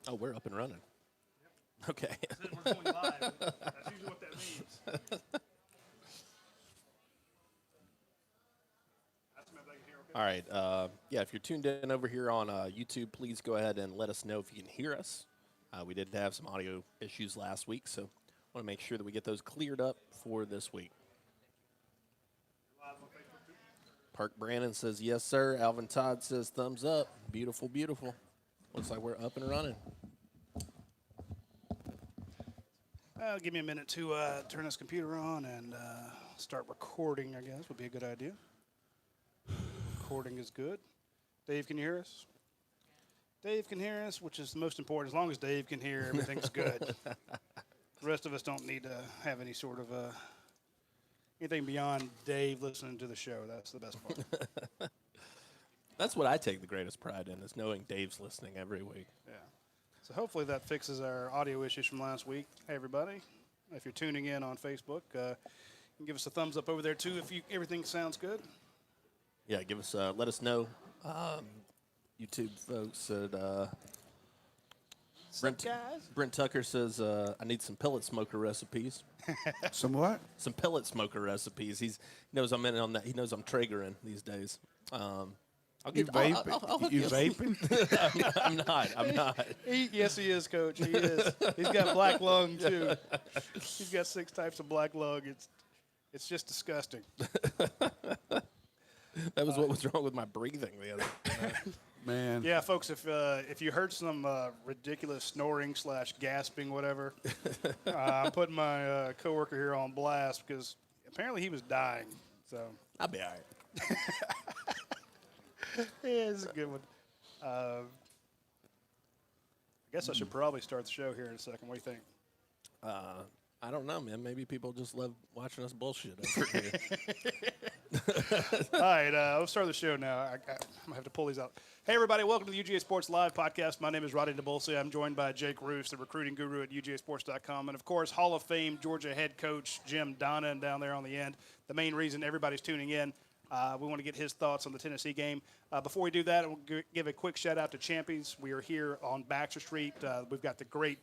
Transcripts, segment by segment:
Oh, we're up and running. Okay. It says we're going live. That's usually what that means. All right. Yeah, if you're tuned in over here on YouTube, please go ahead and let us know if you can hear us. We did have some audio issues last week, so want to make sure that we get those cleared up for this week. Park Brandon says, yes, sir. Alvin Todd says, thumbs up. Beautiful, beautiful. Looks like we're up and running. Give me a minute to turn this computer on and start recording, I guess, would be a good idea. Recording is good. Dave, can you hear us? Dave can hear us, which is the most important. As long as Dave can hear, everything's good. The rest of us don't need to have any sort of anything beyond Dave listening to the show. That's the best part. That's what I take the greatest pride in, is knowing Dave's listening every week. Yeah. So hopefully that fixes our audio issues from last week. Hey, everybody. If you're tuning in on Facebook, you can give us a thumbs up over there, too, if everything sounds good. Yeah, give us, let us know. YouTube folks said, Brent Tucker says, I need some pellet smoker recipes. Some what? Some pellet smoker recipes. He knows I'm in on that. He knows I'm Traegering these days. I'll You get. vaping? You vaping? I'm not. Yes, he is, Coach. He is. He's got black lung, too. He's got 6 types of black lung. It's just disgusting. That was what was wrong with my breathing the other day. Man. Yeah, folks, if you heard some ridiculous snoring / gasping, whatever, I'm putting my coworker here on blast because apparently he was dying. So I'll be all right. yeah, it's a good one. I guess I should probably start the show here in a second. What do you think? I don't know, man. Maybe people just love watching us bullshit over here. All right, let's start the show now. I'm going to have to pull these out. Hey, everybody. Welcome to the UGA Sports Live podcast. My name is Roddy DeBolse. I'm joined by Jake Roos, the recruiting guru at UGAsports.com. And, of course, Hall of Fame Georgia head coach Jim Donnan down there on the end. The main reason everybody's tuning in. We want to get his thoughts on the Tennessee game. Before we do that, we'll give a quick shout-out to Champions. We are here on Baxter Street. We've got the great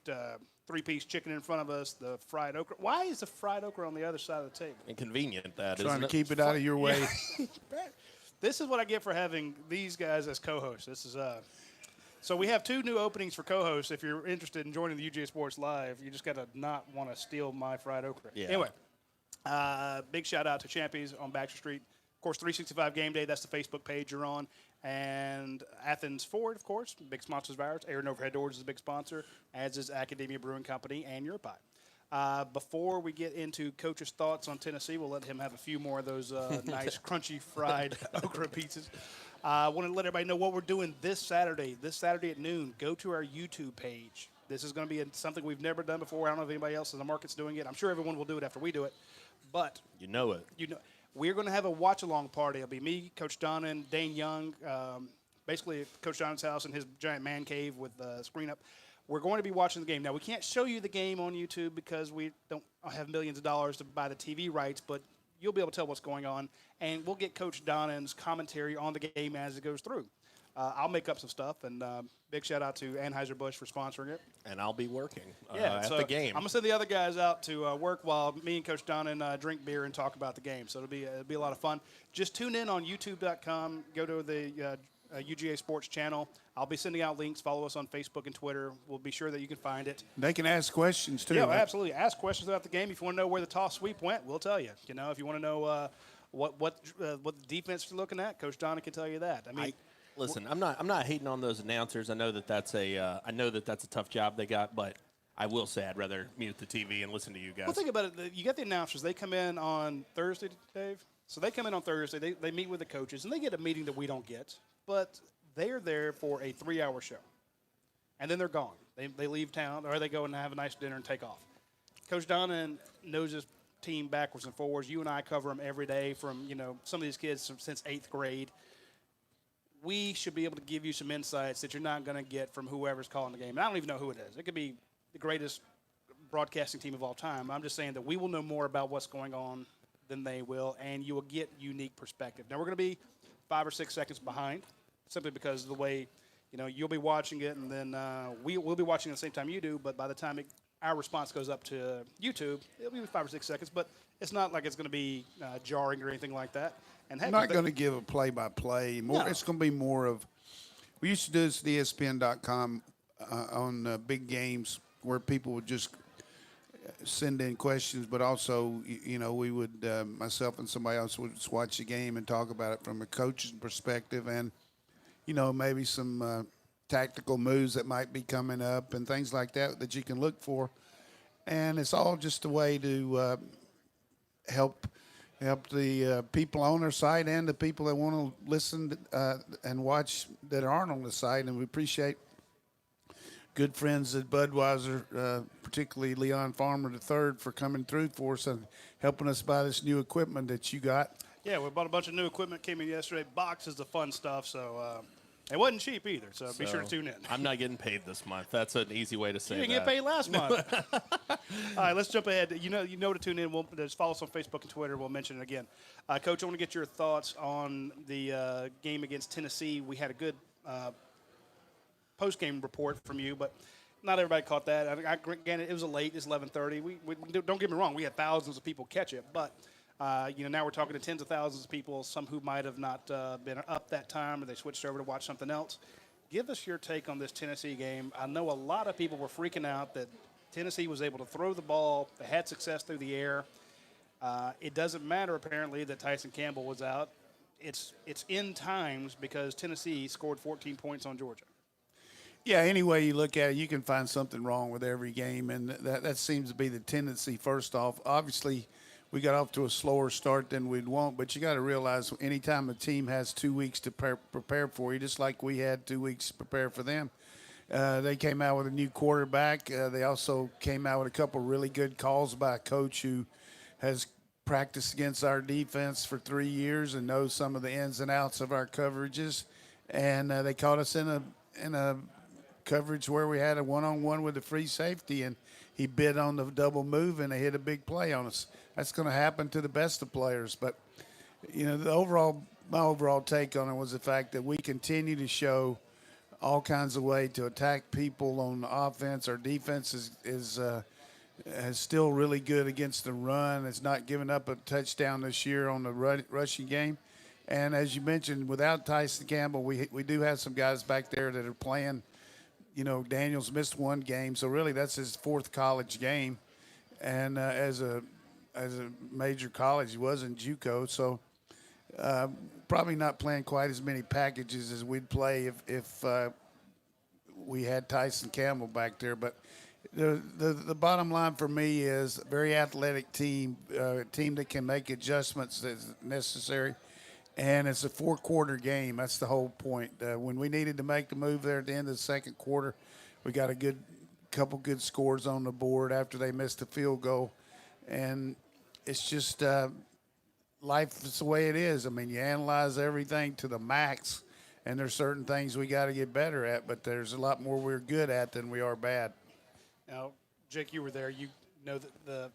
three-piece chicken in front of us, the fried okra. Why is the fried okra on the other side of the table? Inconvenient, that, Trying isn't to it? keep it out of your way. This is what I get for having these guys as co-hosts. This is so we have 2 new openings for co-hosts. If you're interested in joining the UGA Sports Live, you just got to not want to steal my fried okra. Yeah. Anyway, big shout-out to Champions on Baxter Street. Of course, 365 Game Day, that's the Facebook page you're on. And Athens Ford, of course, big sponsors of ours. Aaron Overhead Doors is a big sponsor, as is Academia Brewing Company and Your Pie. Before we get into Coach's thoughts on Tennessee, we'll let him have a few more of those nice, crunchy, fried okra pizzas. I want to let everybody know what we're doing this Saturday. This Saturday at noon, go to our YouTube page. This is going to be something we've never done before. I don't know if anybody else in the market's doing it. I'm sure everyone will do it after we do it. But You know it. we're going to have a watch-along party. It'll be me, Coach Donnan, Dane Young, basically at Coach Donnan's house in his giant man cave with the screen up. We're going to be watching the game. Now, we can't show you the game on YouTube because we don't have millions of dollars to buy the TV rights, but you'll be able to tell what's going on, and we'll get Coach Donnan's commentary on the game as it goes through. I'll make up some stuff, and big shout-out to Anheuser-Busch for sponsoring it. And I'll be working Yeah, at the game. I'm gonna send the other guys out to work while me and Coach Donnan drink beer and talk about the game. So it'll be a lot of fun. Just tune in on YouTube.com. Go to the UGA Sports channel. I'll be sending out links. Follow us on Facebook and Twitter. We'll be sure that you can find it. They can ask questions, too. Yeah, right? absolutely. Ask questions about the game. If you want to know where the toss sweep went, we'll tell you. You know, if you want to know what the defense you're looking at, Coach Donnan can tell you that. I mean. Listen, I'm not hating on those announcers. I know that that's a tough job they got, but I will say I'd rather mute the TV and listen to you guys. Well, think about it. You got the announcers. They come in on Thursday, Dave. So they come in on Thursday. They meet with the coaches, and they get a meeting that we don't get. But they're there for a 3-hour show. And then they're gone. They leave town, or they go and have a nice dinner and take off. Coach Donnan knows his team backwards and forwards. You and I cover them every day from, some of these kids since 8th grade. We should be able to give you some insights that you're not going to get from whoever's calling the game. And I don't even know who it is. It could be the greatest broadcasting team of all time. I'm just saying that we will know more about what's going on than they will, and you will get unique perspective. Now, we're going to be 5 or 6 seconds behind simply because of the way you'll be watching it, and then we'll be watching at the same time you do. But by the time our response goes up to YouTube, it'll be 5 or 6 seconds. But it's not like it's going to be jarring or anything like that. And I'm not going to give a play-by-play. No. It's going to be more of – we used to do this at ESPN.com on big games where people would just send in questions, but also, we would myself and somebody else would just watch the game and talk about it from a coach's perspective and, maybe some tactical moves that might be coming up and things like that you can look for. And it's all just a way to help the people on our site and the people that want to listen and watch that aren't on the site. And we appreciate good friends at Budweiser, particularly Leon Farmer III, for coming through for us and helping us buy this new equipment that you got. Yeah, we bought a bunch of new equipment, came in yesterday. Box is the fun stuff, so it wasn't cheap either, so be sure to tune in. I'm not getting paid this month. That's an easy way to say You that. didn't get paid last month. All right, let's jump ahead. You know to tune in. Just follow us on Facebook and Twitter. We'll mention it again. Coach, I want to get your thoughts on the game against Tennessee. We had a good post-game report from you, but not everybody caught that. Granted, it was late. It's 11:30. We don't get me wrong. We had thousands of people catch it, but now we're talking to tens of thousands of people, some who might have not been up that time or they switched over to watch something else. Give us your take on this Tennessee game. I know a lot of people were freaking out that Tennessee was able to throw the ball. They had success through the air. It doesn't matter, apparently, that Tyson Campbell was out. It's in times because Tennessee scored 14 points on Georgia. Yeah, any way you look at it, you can find something wrong with every game, and that seems to be the tendency. First off, obviously, we got off to a slower start than we'd want, but you got to realize anytime a team has 2 weeks to prepare for you, just like we had 2 weeks to prepare for them, they came out with a new quarterback. They also came out with a couple really good calls by a coach who has practiced against our defense for 3 years and knows some of the ins and outs of our coverages, and they caught us in a coverage where we had a one-on-one with the free safety, and he bid on the double move, and they hit a big play on us. That's going to happen to the best of players. But, my overall take on it was the fact that we continue to show all kinds of way to attack people on offense. Our defense is still really good against the run. It's not giving up a touchdown this year on the rushing game. And as you mentioned, without Tyson Campbell, we do have some guys back there that are playing. Daniel's missed one game, so really that's his fourth college game. And as a major college, he was in JUCO, so probably not playing quite as many packages as we'd play if we had Tyson Campbell back there. But the bottom line for me is a very athletic team, a team that can make adjustments as necessary. And it's a 4-quarter game. That's the whole point. When we needed to make the move there at the end of the second quarter, we got a couple good scores on the board after they missed a field goal. And it's just life is the way it is. I mean, you analyze everything to the max, and there's certain things we got to get better at, but there's a lot more we're good at than we are bad. Now, Jake, you were there. You know that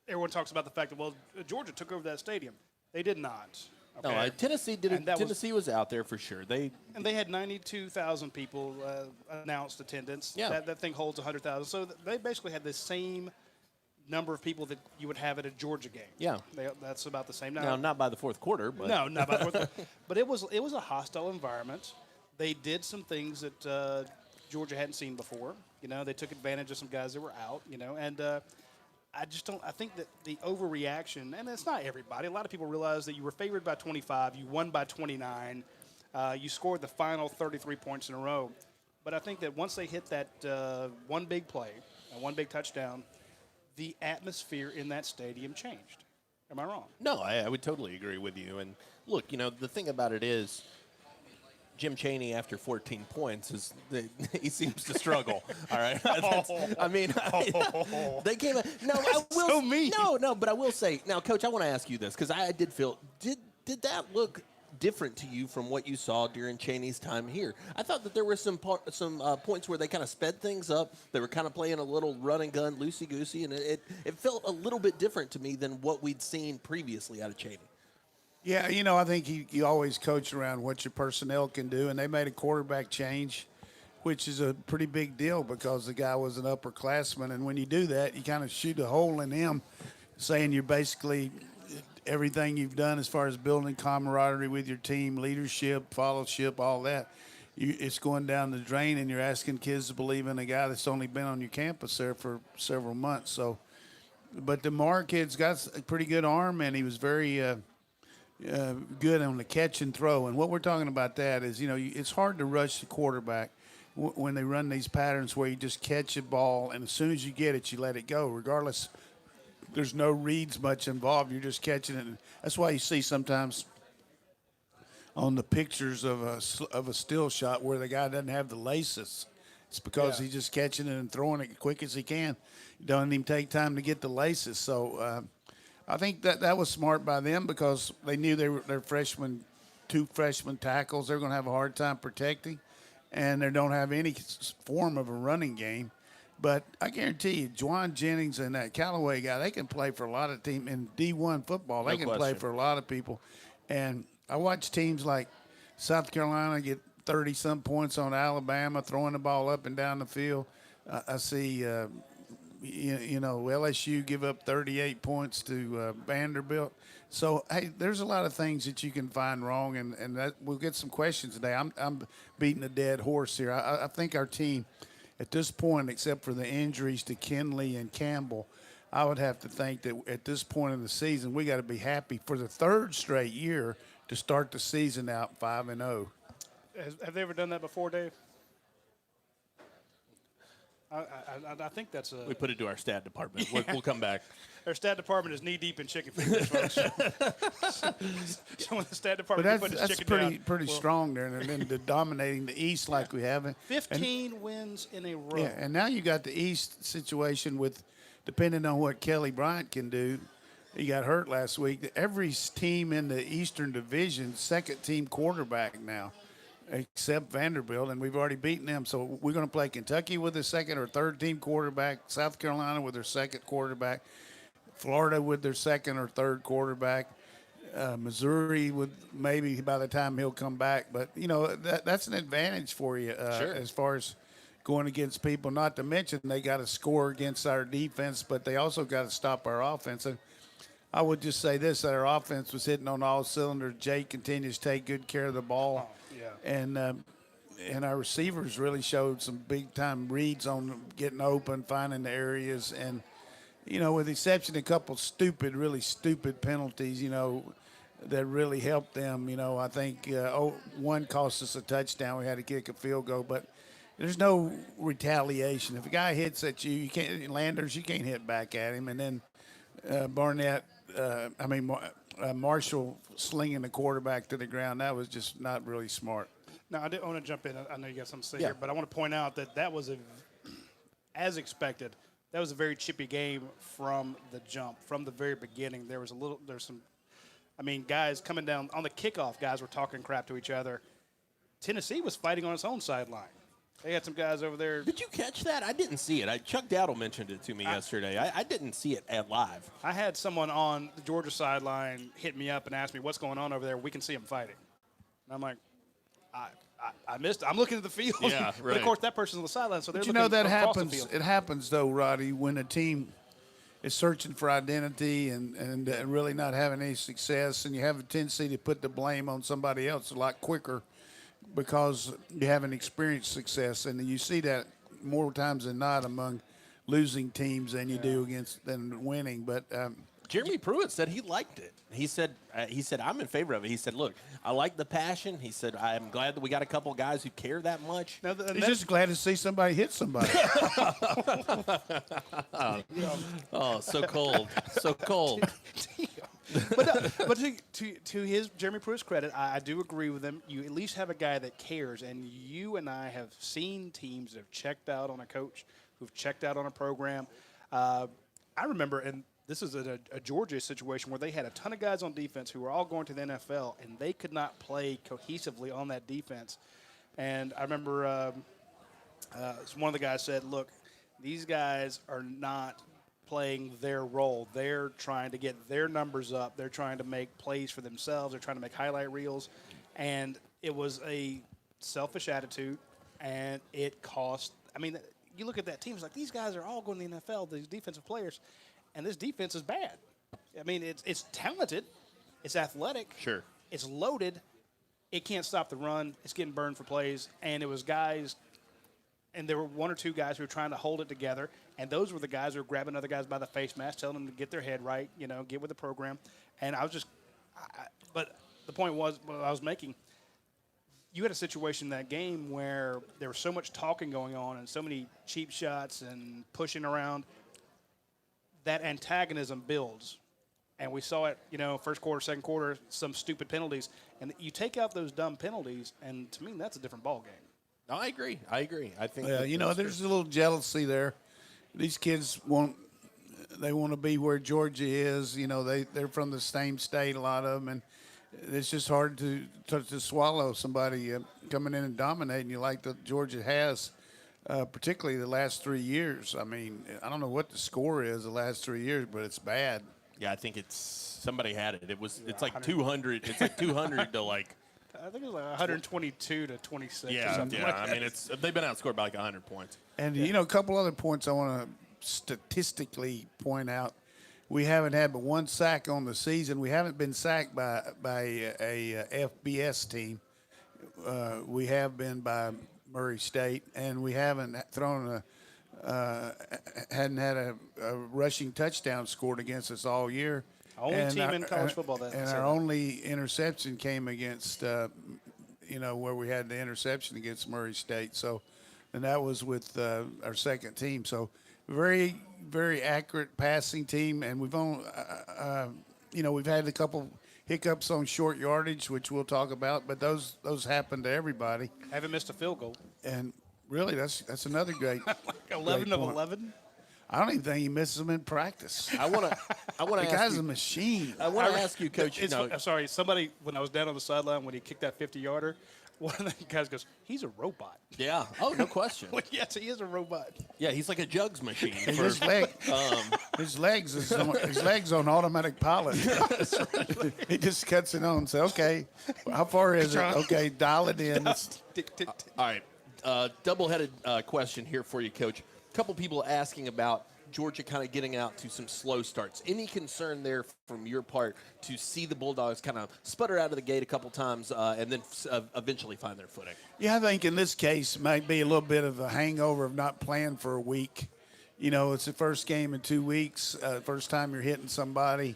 everyone talks about the fact that, Georgia took over that stadium. They did not. Okay? No, Tennessee did it. Tennessee was out there for sure. They had 92,000 people announced attendance. Yeah. That thing holds 100,000. So they basically had the same number of people that you would have at a Georgia game. Yeah. That's about the same. Now, not by the fourth quarter, but No, not by the fourth quarter. But it was a hostile environment. They did some things that Georgia hadn't seen before. They took advantage of some guys that were out, and I just don't – I think that the overreaction – and it's not everybody. A lot of people realize that you were favored by 25. You won by 29. You scored the final 33 points in a row. But I think that once they hit that one big play, one big touchdown, the atmosphere in that stadium changed. Am I wrong? No, I would totally agree with you. And, look, the thing about it is – Jim Chaney, after 14 points, he seems to struggle. All right, they came. No, I will. So mean. No, but I will say now, Coach. I want to ask you this because I did feel did that look different to you from what you saw during Chaney's time here? I thought that there were some points where they kind of sped things up. They were kind of playing a little run and gun, loosey goosey, and it felt a little bit different to me than what we'd seen previously out of Chaney. Yeah, I think you always coach around what your personnel can do, and they made a quarterback change, which is a pretty big deal because the guy was an upperclassman, and when you do that, you kind of shoot a hole in him, saying you're basically everything you've done as far as building camaraderie with your team, leadership, fellowship, all that. It's going down the drain, and you're asking kids to believe in a guy that's only been on your campus there for several months. So, but the Marr kid's got a pretty good arm, and he was very good on the catch and throw. And what we're talking about that is, it's hard to rush the quarterback when they run these patterns where you just catch a ball, and as soon as you get it, you let it go, regardless. There's no reads much involved. You're just catching it. That's why you see sometimes on the pictures of a still shot where the guy doesn't have the laces. It's because he's just catching it and throwing it as quick as he can. He doesn't even take time to get the laces. So I think that was smart by them because they knew they're freshmen, 2 freshman tackles. They're going to have a hard time protecting, and they don't have any form of a running game. But I guarantee you, Juwan Jennings and that Callaway guy, they can play for a lot of teams in D1 football. They can play for a lot of people. And I watch teams like South Carolina get 30-some points on Alabama, throwing the ball up and down the field. I see, LSU give up 38 points to Vanderbilt. So, hey, there's a lot of things that you can find wrong, and that we'll get some questions today. I'm beating a dead horse here. I think our team – at this point, except for the injuries to Kinley and Campbell, I would have to think that at this point in the season, we got to be happy for the 3rd straight year to start the season out 5-0. Have they ever done that before, Dave? I think that's a. We put it to our stat department. We'll come back. Our stat department is knee deep in chicken fingers, folks. So when the stat department But put his that's chicken pretty strong there, and then dominating the East like we haven't. 15 wins in a row. Yeah, and now you got the East situation with, depending on what Kelly Bryant can do. He got hurt last week. Every team in the Eastern Division, 2nd-team quarterback now, except Vanderbilt, and we've already beaten them. So we're going to play Kentucky with their 2nd or 3rd-team quarterback, South Carolina with their 2nd quarterback, Florida with their 2nd or 3rd quarterback, Missouri with maybe by the time he'll come back. But, that's an advantage for you as far as going against people. Not to mention they got to score against our defense, but they also got to stop our offense. And I would just say this, that our offense was hitting on all cylinders. Jake continues to take good care of the ball. And our receivers really showed some big-time reads on getting open, finding the areas. And, with the exception of a couple really stupid penalties, that really helped them. I think one cost us a touchdown. We had to kick a field goal. But there's no retaliation. If a guy hits at you, you can't – Landers, you can't hit back at him. And then Marshall slinging the quarterback to the ground, that was just not really smart. Now, I did want to jump in. I know you got something to say here, but I want to point out that was as expected, that was a very chippy game from the jump, from the very beginning. There's some, guys coming down on the kickoff, guys were talking crap to each other. Tennessee was fighting on its own sideline. They had some guys over there. Did you catch that? I didn't see it. Chuck Dowdle mentioned it to me yesterday. I didn't see it live. I had someone on the Georgia sideline hit me up and asked me, what's going on over there? We can see them fighting. And I'm like, I missed it. I'm looking at the field. Yeah, right. But, of course, that person's on the sideline, so they're looking that across happens. the field. It happens, though, Roddy, when a team is searching for identity and really not having any success, and you have a tendency to put the blame on somebody else a lot quicker because you haven't experienced success. And you see that more times than not among losing teams than you do than winning. But Jeremy Pruitt said he liked it. He said I'm in favor of it. He said, look, I like the passion. He said, I'm glad that we got a couple of guys who care that much. Now, he's just glad to see somebody hit somebody. Oh, so cold. So cold. but to his Jeremy Pruitt's credit, I do agree with him. You at least have a guy that cares, and you and I have seen teams that have checked out on a coach, who've checked out on a program. I remember, and this is a Georgia situation where they had a ton of guys on defense who were all going to the NFL, and they could not play cohesively on that defense. And I remember one of the guys said, look, these guys are not playing their role. They're trying to get their numbers up. They're trying to make plays for themselves. They're trying to make highlight reels. And it was a selfish attitude, and it cost. I mean, you look at that team, it's like these guys are all going to the NFL, these defensive players, and this defense is bad. I mean, it's talented. It's athletic. Sure. It's loaded. It can't stop the run. It's getting burned for plays. And it was guys, and there were one or two guys who were trying to hold it together, and those were the guys who were grabbing other guys by the face mask, telling them to get their head right, get with the program. And I was just but the point was, what I was making, you had a situation in that game where there was so much talking going on and so many cheap shots and pushing around. That antagonism builds. And we saw it, first quarter, second quarter, some stupid penalties. And you take out those dumb penalties, and to me, that's a different ball game. No, I agree. I think. There's a little jealousy there. These kids want to be where Georgia is. They're from the same state, a lot of them, and it's just hard to swallow somebody coming in and dominating you like that Georgia has, particularly the last 3 years. I mean, I don't know what the score is the last 3 years, but it's bad. Yeah, I think somebody had it. It's like 200. It's like 200 to like. I think it was like 122 to 26 Yeah, or something. I mean, they've been outscored by like 100 points. And, a couple other points I want to statistically point out. We haven't had but one sack on the season. We haven't been sacked by a FBS team. We have been by Murray State, and we haven't hadn't had a rushing touchdown scored against us all year. Only team in college football that. And our only interception came against, where we had the interception against Murray State. So, and that was with our second team. So, very, very accurate passing team. And we've only, we've had a couple hiccups on short yardage, which we'll talk about. But those happen to everybody. Haven't missed a field goal. And really, that's another great. 11 of 11. I don't even think he misses them in practice. I want to. The ask guy's you, a machine. I want to ask you, Coach. Sorry, somebody when I was down on the sideline when he kicked that 50-yarder, one of the guys goes, "He's a robot." Yeah. Oh, no question. Well, yes, he is a robot. Yeah, he's like a jugs machine. His legs on automatic pilot. He just cuts it on. Say, okay, how far is it? Okay, dial it in. All right. Double-headed question here for you, Coach. A couple people asking about Georgia kind of getting out to some slow starts. Any concern there from your part to see the Bulldogs kind of sputter out of the gate a couple times and then eventually find their footing? Yeah, I think in this case it might be a little bit of a hangover of not playing for a week. It's the first game in 2 weeks, first time you're hitting somebody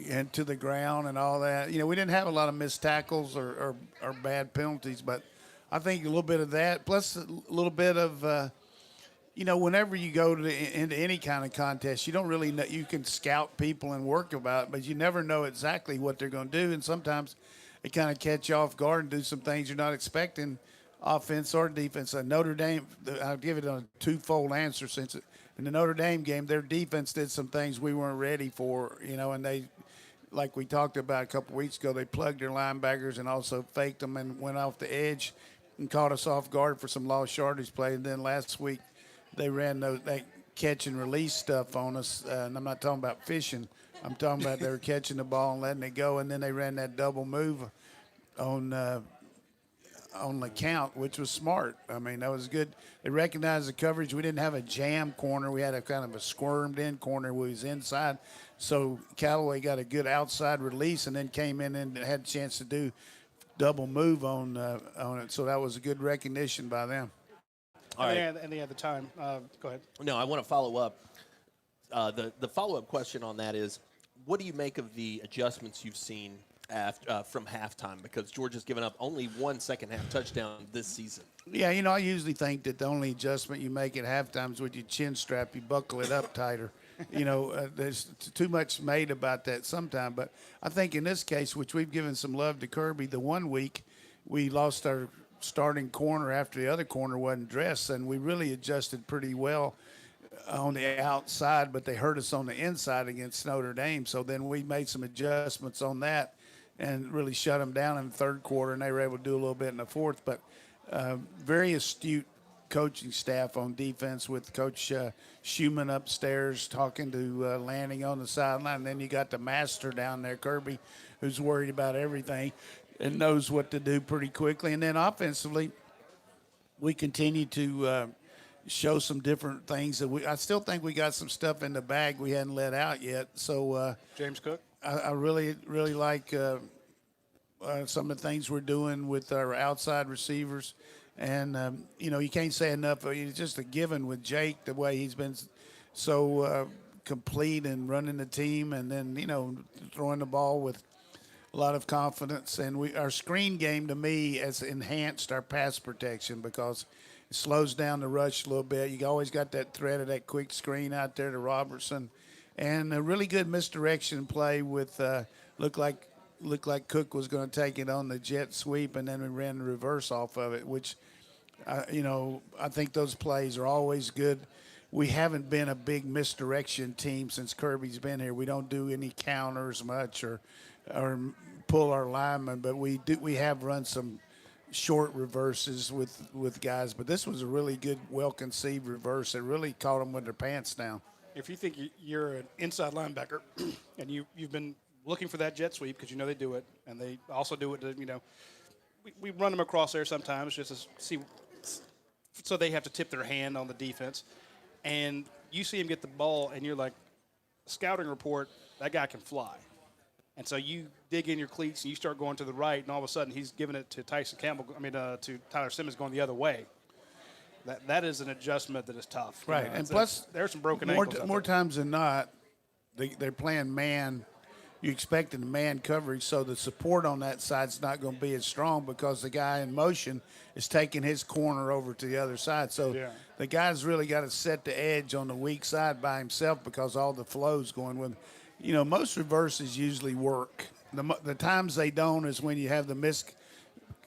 and to the ground and all that. We didn't have a lot of missed tackles or bad penalties, but I think a little bit of that, plus a little bit of whenever you go into any kind of contest, you don't really know. You can scout people and work about it, but you never know exactly what they're going to do. And sometimes they kind of catch you off guard and do some things you're not expecting, offense or defense. Notre Dame, I'll give it a twofold answer since in the Notre Dame game, their defense did some things we weren't ready for, and they, like we talked about a couple weeks ago, they plugged their linebackers and also faked them and went off the edge and caught us off guard for some lost yardage play. And then last week, they ran that catch and release stuff on us, and I'm not talking about fishing. I'm talking about they were catching the ball and letting it go, and then they ran that double move on the count, which was smart. I mean, that was good. They recognized the coverage. We didn't have a jam corner. We had a kind of a squirmed-in corner. We was inside. So Callaway got a good outside release and then came in and had a chance to do double move on it. So that was a good recognition by them. All right. And they had the time. Go ahead. No, I want to follow up. The follow-up question on that is, what do you make of the adjustments you've seen from halftime? Because Georgia's given up only one second-half touchdown this season. Yeah, I usually think that the only adjustment you make at halftime is with your chin strap. You buckle it up tighter. There's too much made about that sometimes. But I think in this case, which we've given some love to Kirby, the 1 week we lost our starting corner after the other corner wasn't dressed, and we really adjusted pretty well on the outside, but they hurt us on the inside against Notre Dame. So then we made some adjustments on that and really shut them down in the third quarter, and they were able to do a little bit in the fourth. But very astute coaching staff on defense with Coach Schumann upstairs talking to Lanning on the sideline. And then you got the master down there, Kirby, who's worried about everything and knows what to do pretty quickly. And then offensively, we continue to show some different things that I still think we got some stuff in the bag we hadn't let out yet. So James Cook. I really like some of the things we're doing with our outside receivers. And, you can't say enough. It's just a given with Jake, the way he's been so complete and running the team and then, throwing the ball with a lot of confidence. And our screen game, to me, has enhanced our pass protection because it slows down the rush a little bit. You always got that threat of that quick screen out there to Robertson. And a really good misdirection play with looked like Cook was going to take it on the jet sweep, and then we ran the reverse off of it, which, I think those plays are always good. We haven't been a big misdirection team since Kirby's been here. We don't do any counters much or pull our linemen, but we have run some short reverses with guys. But this was a really good, well-conceived reverse. It really caught them with their pants down. If you think you're an inside linebacker and you've been looking for that jet sweep because they do it, and they also do it to, we run them across there sometimes just to see, so they have to tip their hand on the defense. And you see him get the ball, and you're like, scouting report, that guy can fly. And so you dig in your cleats, and you start going to the right, and all of a sudden he's giving it to to Tyler Simmons going the other way. That is an adjustment that is tough. Right, and plus there's some broken ankles. More times than not, they're playing man. You expecting the man coverage, so the support on that side's not going to be as strong because the guy in motion is taking his corner over to the other side. So the guy's really got to set the edge on the weak side by himself because all the flow's going with him. Most reverses usually work. The times they don't is when you have the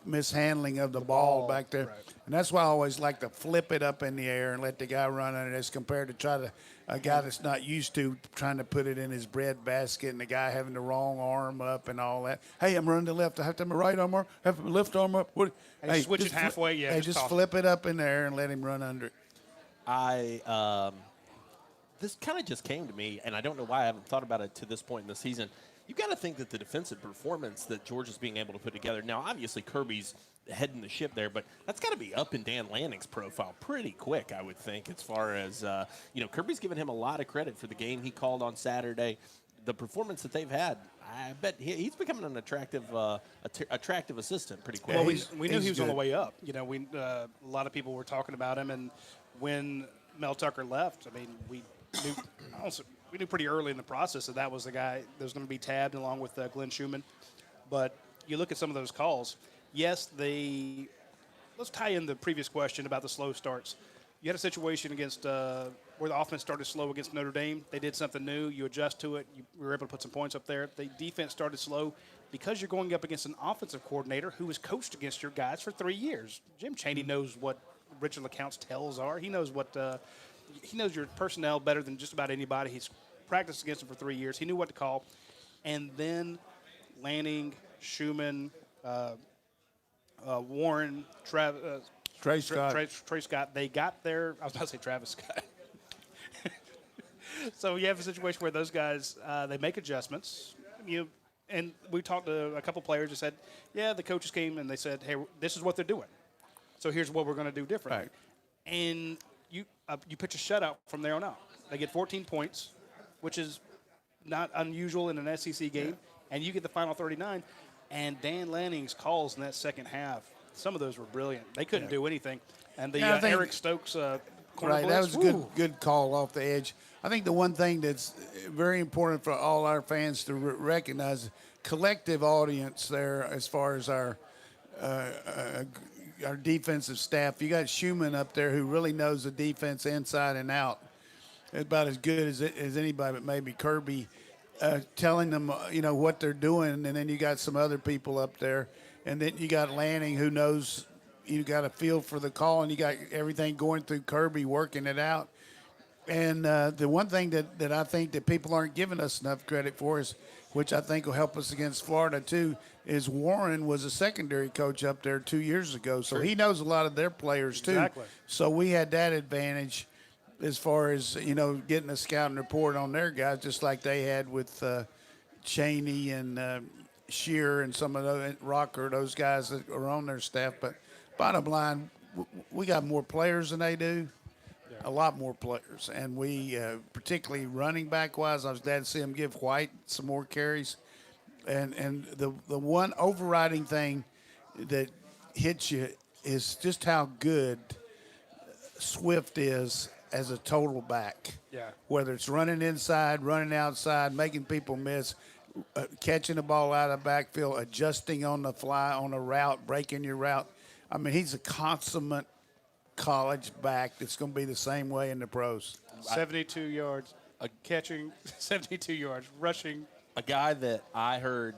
mishandling of the ball back there. Right. And that's why I always like to flip it up in the air and let the guy run under it as compared to a guy that's not used to trying to put it in his bread basket and the guy having the wrong arm up and all that. Hey, I'm running to the left. I have to have my right arm up. I have to have my left arm up. Hey, switch it halfway. Yeah, just flip it up in there and let him run under it. This kind of just came to me, and I don't know why I haven't thought about it to this point in the season. You've got to think that the defensive performance that Georgia's being able to put together, now obviously Kirby's heading the ship there, but that's got to be up in Dan Lanning's profile pretty quick, I would think, as far as, Kirby's given him a lot of credit for the game he called on Saturday. The performance that they've had, I bet he's becoming an attractive assistant pretty quick. Well, we knew he was on the way up. A lot of people were talking about him, and when Mel Tucker left, we knew pretty early in the process that was the guy that was going to be tabbed along with Glenn Schumann. But you look at some of those calls. Yes, let's tie in the previous question about the slow starts. You had a situation against where the offense started slow against Notre Dame. They did something new. You adjust to it. You were able to put some points up there. The defense started slow because you're going up against an offensive coordinator who has coached against your guys for 3 years. Jim Chaney knows what Richard LeCounte's tells are. He knows he knows your personnel better than just about anybody. He's practiced against them for 3 years. He knew what to call. And then Lanning, Schumann, Warren, Trey Scott. Trey Scott, they got there. I was about to say Travis Scott. So you have a situation where those guys, they make adjustments. And we talked to a couple players and said, the coaches came and they said, hey, this is what they're doing. So here's what we're going to do different. Right. And you pitch a shutout from there on out. They get 14 points, which is not unusual in an SEC game, and you get the final 39. And Dan Lanning's calls in that second half, some of those were brilliant. They couldn't do anything. And the Eric Stokes corner right, blitz, that was a good call off the edge. I think the one thing that's very important for all our fans to recognize, collective audience there as far as our defensive staff. You got Schumann up there who really knows the defense inside and out. About as good as anybody, but maybe Kirby, telling them, what they're doing. And then you got some other people up there. And then you got Lanning who knows you got a feel for the call, and you got everything going through Kirby working it out. And the one thing that I think that people aren't giving us enough credit for is, which I think will help us against Florida too, is Warren was a secondary coach up there 2 years ago, so he knows a lot of their players too. Exactly. So we had that advantage as far as getting a scouting report on their guys, just like they had with Cheney and Shear and some of those Rocker, those guys that are on their staff. But bottom line, we got more players than they do. A lot more players, and we particularly running back wise, I was glad to see him give White some more carries, and the one overriding thing that hits you is just how good Swift is as a total back. Yeah. Whether it's running inside, running outside, making people miss, catching the ball out of the backfield, adjusting on the fly on a route, breaking your route. I mean, he's a consummate college back that's going to be the same way in the pros. 72 yards catching, 72 yards rushing. A guy that I heard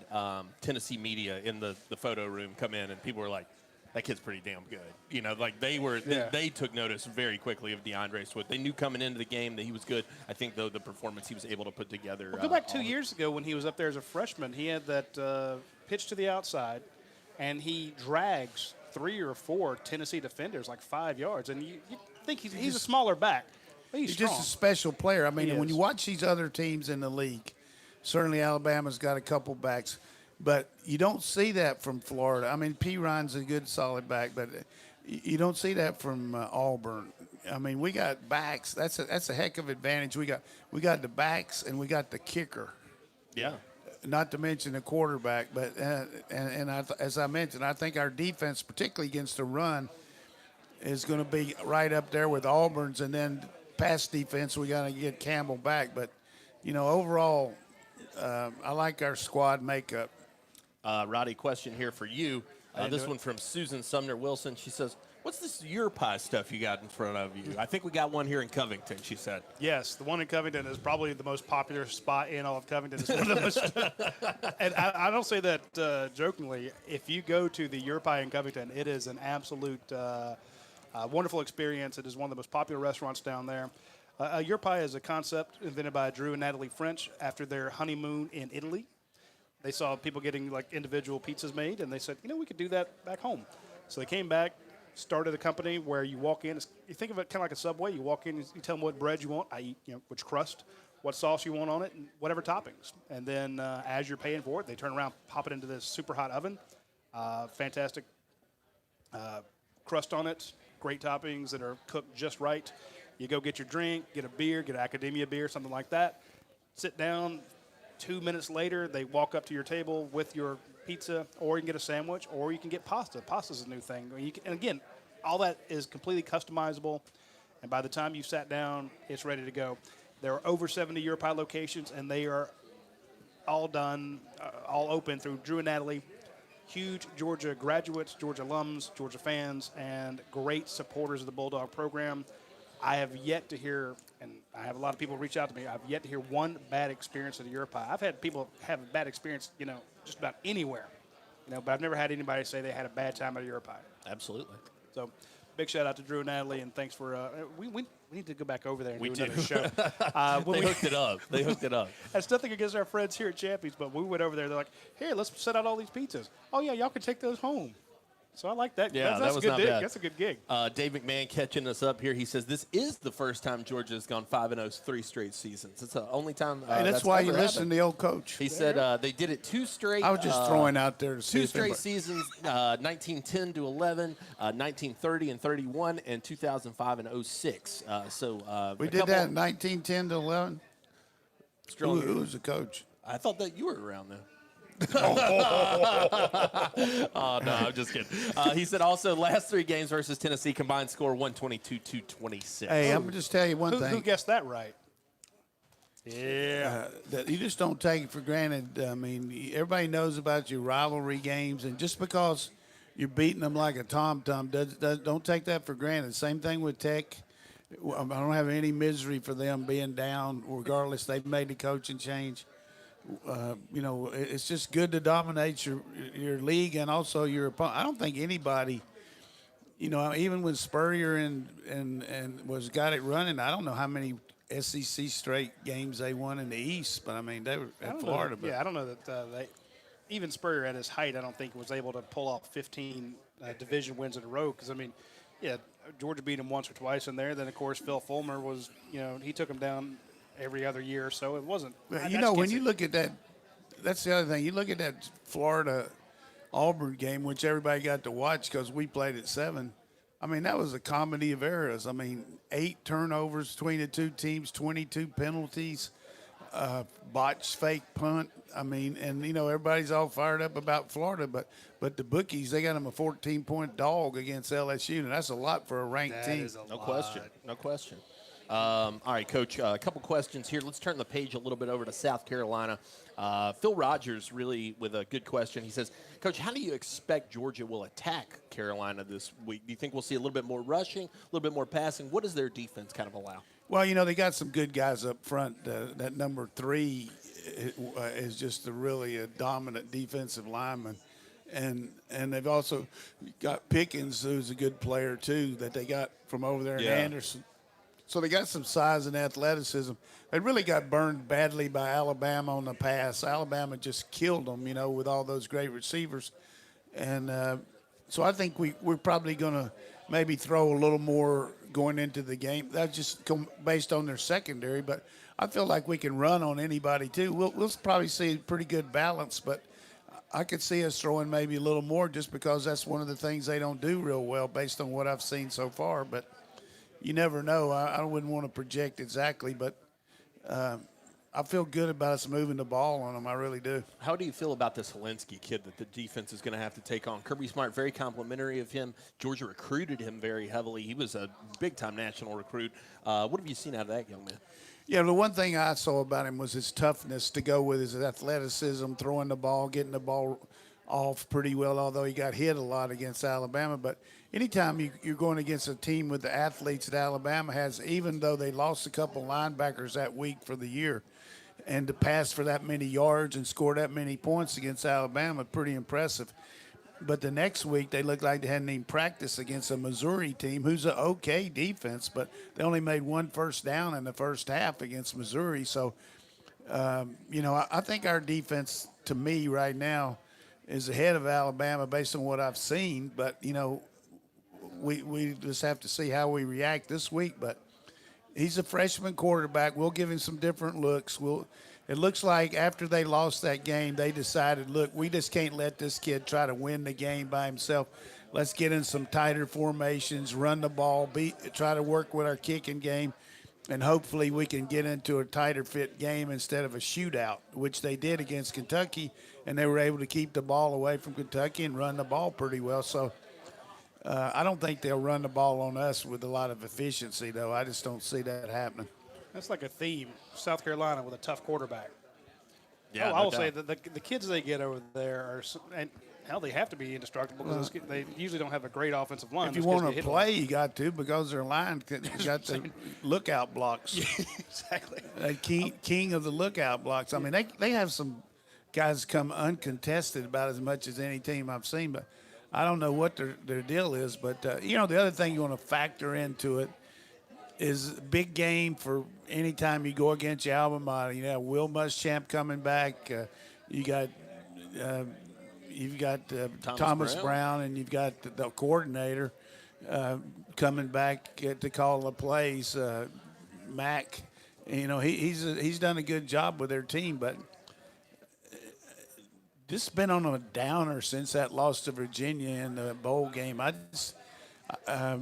Tennessee media in the photo room come in, and people were like, that kid's pretty damn good. Like they took notice very quickly of DeAndre Swift. They knew coming into the game that he was good. I think, though, the performance he was able to put together. Well, go back 2 years ago when he was up there as a freshman. He had that pitch to the outside, and he drags 3 or 4 Tennessee defenders like 5 yards. And you think he's a smaller back, but he's strong. Just a special player. I mean, He when is. you watch these other teams in the league, certainly Alabama's got a couple backs, but you don't see that from Florida. I mean, Ryan's a good solid back, but you don't see that from Auburn. I mean, we got backs. That's a heck of advantage. We got the backs and we got the kicker. Yeah. Not to mention the quarterback, but as I mentioned, I think our defense, particularly against the run, is going to be right up there with Auburn's, and then pass defense, we got to get Campbell back. But overall, I like our squad makeup. Roddy, question here for you. This one from Susan Sumner Wilson. She says, what's this your pie stuff you got in front of you? I think we got one here in Covington, she said. Yes, the one in Covington is probably the most popular spot in all of Covington. It's one of the most, and I don't say that jokingly. If you go to the Your Pie in Covington, it is an absolute wonderful experience. It is one of the most popular restaurants down there. Your Pie is a concept invented by Drew and Natalie French after their honeymoon in Italy. They saw people getting like individual pizzas made, and they said, we could do that back home. So they came back, started a company where you walk in. You think of it kind of like a Subway. You walk in, you tell them what bread you want, i.e., which crust, what sauce you want on it, and whatever toppings. And then as you're paying for it, they turn around, pop it into this super hot oven. Fantastic crust on it, great toppings that are cooked just right. You go get your drink, get a beer, get an academia beer, something like that. Sit down. 2 minutes later, they walk up to your table with your pizza, or you can get a sandwich, or you can get pasta. Pasta's a new thing. And again, all that is completely customizable, and by the time you've sat down, it's ready to go. There are over 70 Your Pie locations, and they are all done, all open through Drew and Natalie. Huge Georgia graduates, Georgia alums, Georgia fans, and great supporters of the Bulldog program. I have yet to hear, and I have a lot of people reach out to me, I've yet to hear one bad experience at a Your Pie. I've had people have a bad experience, just about anywhere, but I've never had anybody say they had a bad time at a Your Pie. Absolutely. So big shout out to Drew and Natalie, and thanks for, we need to go back over there and do another show. They hooked it up. That's nothing against our friends here at Champions, but when we went over there, they're like, here, let's set out all these pizzas. Oh, yeah, y'all can take those home. So I like that. Yeah, that's that a was good not gig. bad. That's a good gig. Dave McMahon catching us up here. He says this is the first time Georgia has gone 5-0 3 straight seasons. It's the only time. Hey, that's why you listen to the old coach. He said they did it 2 straight. I was just throwing out there to see 2 straight seasons, 1910 to 11, 1930 and 31, and 2005 and 06. We did that in 1910 to 11. Who was the coach? I thought that you were around then. Oh, no, I'm just kidding. He said also last 3 games versus Tennessee combined score 122-26. Hey, I'm going to just tell you one thing. Who guessed that right? Yeah. That you just don't take it for granted. I mean, everybody knows about your rivalry games, and just because you're beating them like a tom-tom, don't take that for granted. Same thing with Tech. I don't have any misery for them being down, regardless. They've made the coaching change. It's just good to dominate your league and also your opponent. I don't think anybody, even when Spurrier and got it running, I don't know how many SEC straight games they won in the East, but I mean they were at Florida. But I don't know that they even Spurrier at his height. I don't think was able to pull off 15 division wins in a row. Because I mean, yeah, Georgia beat him once or twice in there. Then of course Phil Fulmer was, he took him down every other year. So it wasn't. When you look at that, that's the other thing. You look at that Florida Auburn game, which everybody got to watch because we played at 7. I mean, that was a comedy of errors. I mean, 8 turnovers between the two teams, 22 penalties, botched fake punt. I mean, and, everybody's all fired up about Florida, but the bookies, they got them a 14-point dog against LSU, and that's a lot for a ranked team. No question. All right, Coach, a couple questions here. Let's turn the page a little bit over to South Carolina. Phil Rogers really with a good question. He says, Coach, how do you expect Georgia will attack Carolina this week? Do you think we'll see a little bit more rushing, a little bit more passing? What does their defense kind of allow? Well, they got some good guys up front. That number 3 is just really a dominant defensive lineman. And they've also got Pickens, who's a good player, too, that they got from over there in Anderson. So they got some size and athleticism. They really got burned badly by Alabama on the pass. Alabama just killed them, with all those great receivers. And so I think we're probably going to maybe throw a little more going into the game. That's just based on their secondary. But I feel like we can run on anybody, too. We'll probably see a pretty good balance. But I could see us throwing maybe a little more just because that's one of the things they don't do real well based on what I've seen so far. But you never know. I wouldn't want to project exactly, but I feel good about us moving the ball on them. I really do. How do you feel about this Helinski kid that the defense is going to have to take on? Kirby Smart, very complimentary of him. Georgia recruited him very heavily. He was a big-time national recruit. What have you seen out of that young man? Yeah, the one thing I saw about him was his toughness to go with his athleticism, throwing the ball, getting the ball off pretty well, although he got hit a lot against Alabama. But anytime you're going against a team with the athletes that Alabama has, even though they lost a couple linebackers that week for the year, and to pass for that many yards and score that many points against Alabama, pretty impressive. But the next week, they looked like they hadn't even practiced against a Missouri team who's an okay defense, but they only made 1 first down in the first half against Missouri. So, I think our defense, to me right now, is ahead of Alabama based on what I've seen. But, we just have to see how we react this week. But he's a freshman quarterback. We'll give him some different looks. It looks like after they lost that game, they decided, look, we just can't let this kid try to win the game by himself. Let's get in some tighter formations, run the ball, try to work with our kicking game, and hopefully we can get into a tighter fit game instead of a shootout, which they did against Kentucky, and they were able to keep the ball away from Kentucky and run the ball pretty well. So I don't think they'll run the ball on us with a lot of efficiency, though. I just don't see that happening. That's like a theme. South Carolina with a tough quarterback. Yeah, I will say that the kids they get over there are, and hell, they have to be indestructible because they usually don't have a great offensive line. If you want to play, you got to, because their line got the lookout blocks. Yeah, exactly. King of the lookout blocks. I mean, they have some guys come uncontested about as much as any team I've seen, but I don't know what their deal is. But, the other thing you want to factor into it is a big game for any time you go against your alma mater. You have Will Muschamp coming back. You've got Thomas Brown, and you've got the coordinator coming back to call the plays. Mac, he's done a good job with their team, but this has been on a downer since that loss to Virginia in the bowl game. A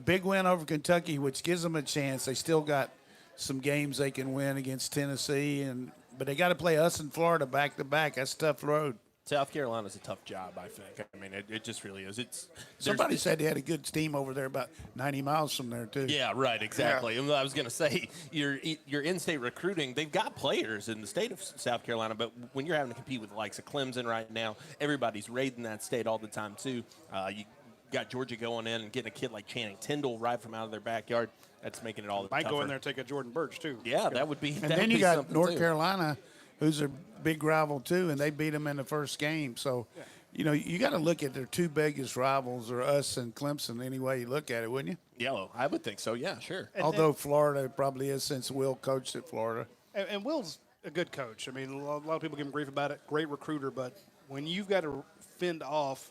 big win over Kentucky, which gives them a chance. They still got some games they can win against Tennessee, but they got to play us in Florida back to back. That's a tough road. South Carolina's a tough job, I think. I mean, it just really is. Somebody said they had a good team over there about 90 miles from there, too. Yeah, right, exactly. Yeah. I was going to say, your in-state recruiting, they've got players in the state of South Carolina, but when you're having to compete with the likes of Clemson right now, everybody's raiding that state all the time, too. You got Georgia going in and getting a kid like Channing Tindall right from out of their backyard. That's making it all the tougher. Might go in there and take a Jordan Birch, too. Yeah, that would be. And then you got North Carolina, who's a big rival, too, and they beat them in the first game. So you know, you got to look at their two biggest rivals are us and Clemson any way you look at it, wouldn't you? Yeah, well, I would think so. Yeah, sure. Although Florida probably is since Will coached at Florida. And Will's a good coach. I mean, a lot of people give him grief about it. Great recruiter, but when you've got to fend off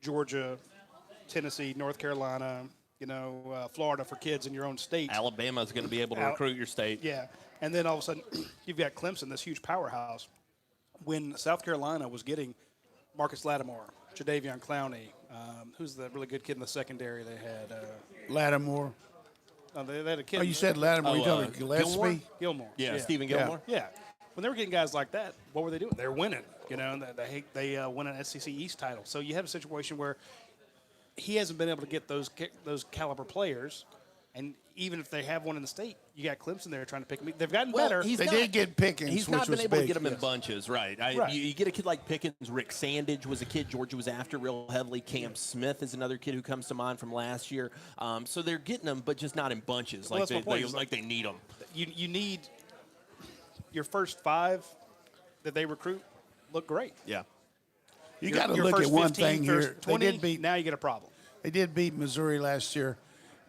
Georgia, Tennessee, North Carolina, Florida for kids in your own state. Alabama is going to be able to recruit your state. Yeah. And then all of a sudden, you've got Clemson, this huge powerhouse. When South Carolina was getting Marcus Lattimore, Jadeveon Clowney, who's the really good kid in the secondary they had? Lattimore. They had a kid. Oh, you said Lattimore. You talking Gillespie? Gilmore. Yeah, Stephen Gilmore. Yeah. When they were getting guys like that, what were they doing? They're winning. And they won an SEC East title. So you have a situation where he hasn't been able to get those caliber players. And even if they have one in the state, you got Clemson there trying to pick them. They've gotten better. They did get Pickens, He's which not been was able big. to get them in bunches, right? You get a kid like Pickens. Rick Sandage was a kid Georgia was after real heavily. Cam Smith is another kid who comes to mind from last year. So they're getting them, but just not in bunches like they need them. You need your first 5 that they recruit look great. Yeah. You got to look at one 15, thing here. 20, They did beat. now you get a problem. They did beat Missouri last year,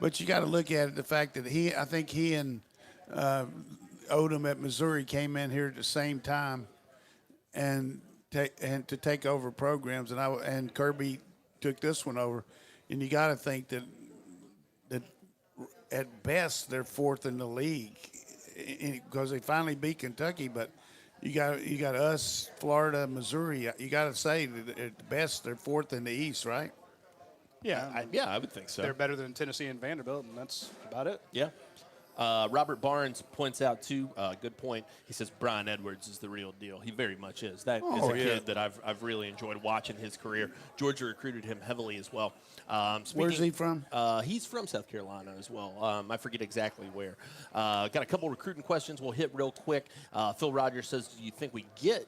but you got to look at it, the fact that I think he and Odom at Missouri came in here at the same time, and to take over programs, and Kirby took this one over, and you got to think that at best they're 4th in the league because they finally beat Kentucky, but. You got us, Florida, Missouri. You got to say that at best they're 4th in the East, right? Yeah, I would think so. They're better than Tennessee and Vanderbilt, and that's about it. Yeah. Robert Barnes points out, too, good point. He says Brian Edwards is the real deal. He very much is. That is a kid that I've really enjoyed watching his career. Georgia recruited him heavily as well. Where's he from? He's from South Carolina as well. I forget exactly where. Got a couple recruiting questions we'll hit real quick. Phil Rogers says, do you think we get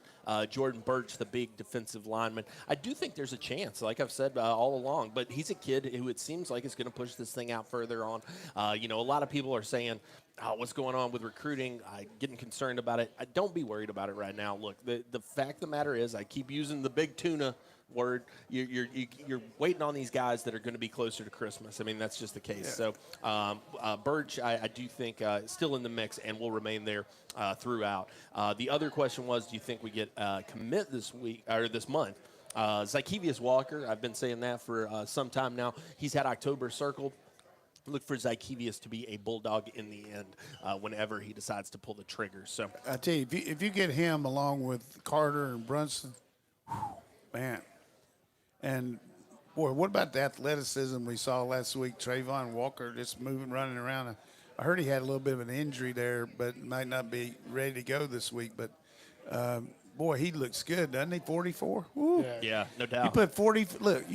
Jordan Birch, the big defensive lineman? I do think there's a chance, like I've said all along, but he's a kid who it seems like is going to push this thing out further on. A lot of people are saying, what's going on with recruiting? Getting concerned about it. Don't be worried about it right now. Look, the fact of the matter is, I keep using the big tuna word. You're waiting on these guys that are going to be closer to Christmas. I mean, that's just the case. Yeah. So Birch, I do think still in the mix and will remain there throughout. The other question was, do you think we get commit this week or this month? Zykevious Walker, I've been saying that for some time now. He's had October circled. Look for Zykevious to be a Bulldog in the end whenever he decides to pull the trigger. So I tell you, if you get him along with Carter and Brunson, man. And, boy, what about the athleticism we saw last week? Trayvon Walker just moving, running around. I heard he had a little bit of an injury there, but might not be ready to go this week. But, boy, he looks good, doesn't he? 44? Woo. Yeah, no doubt. You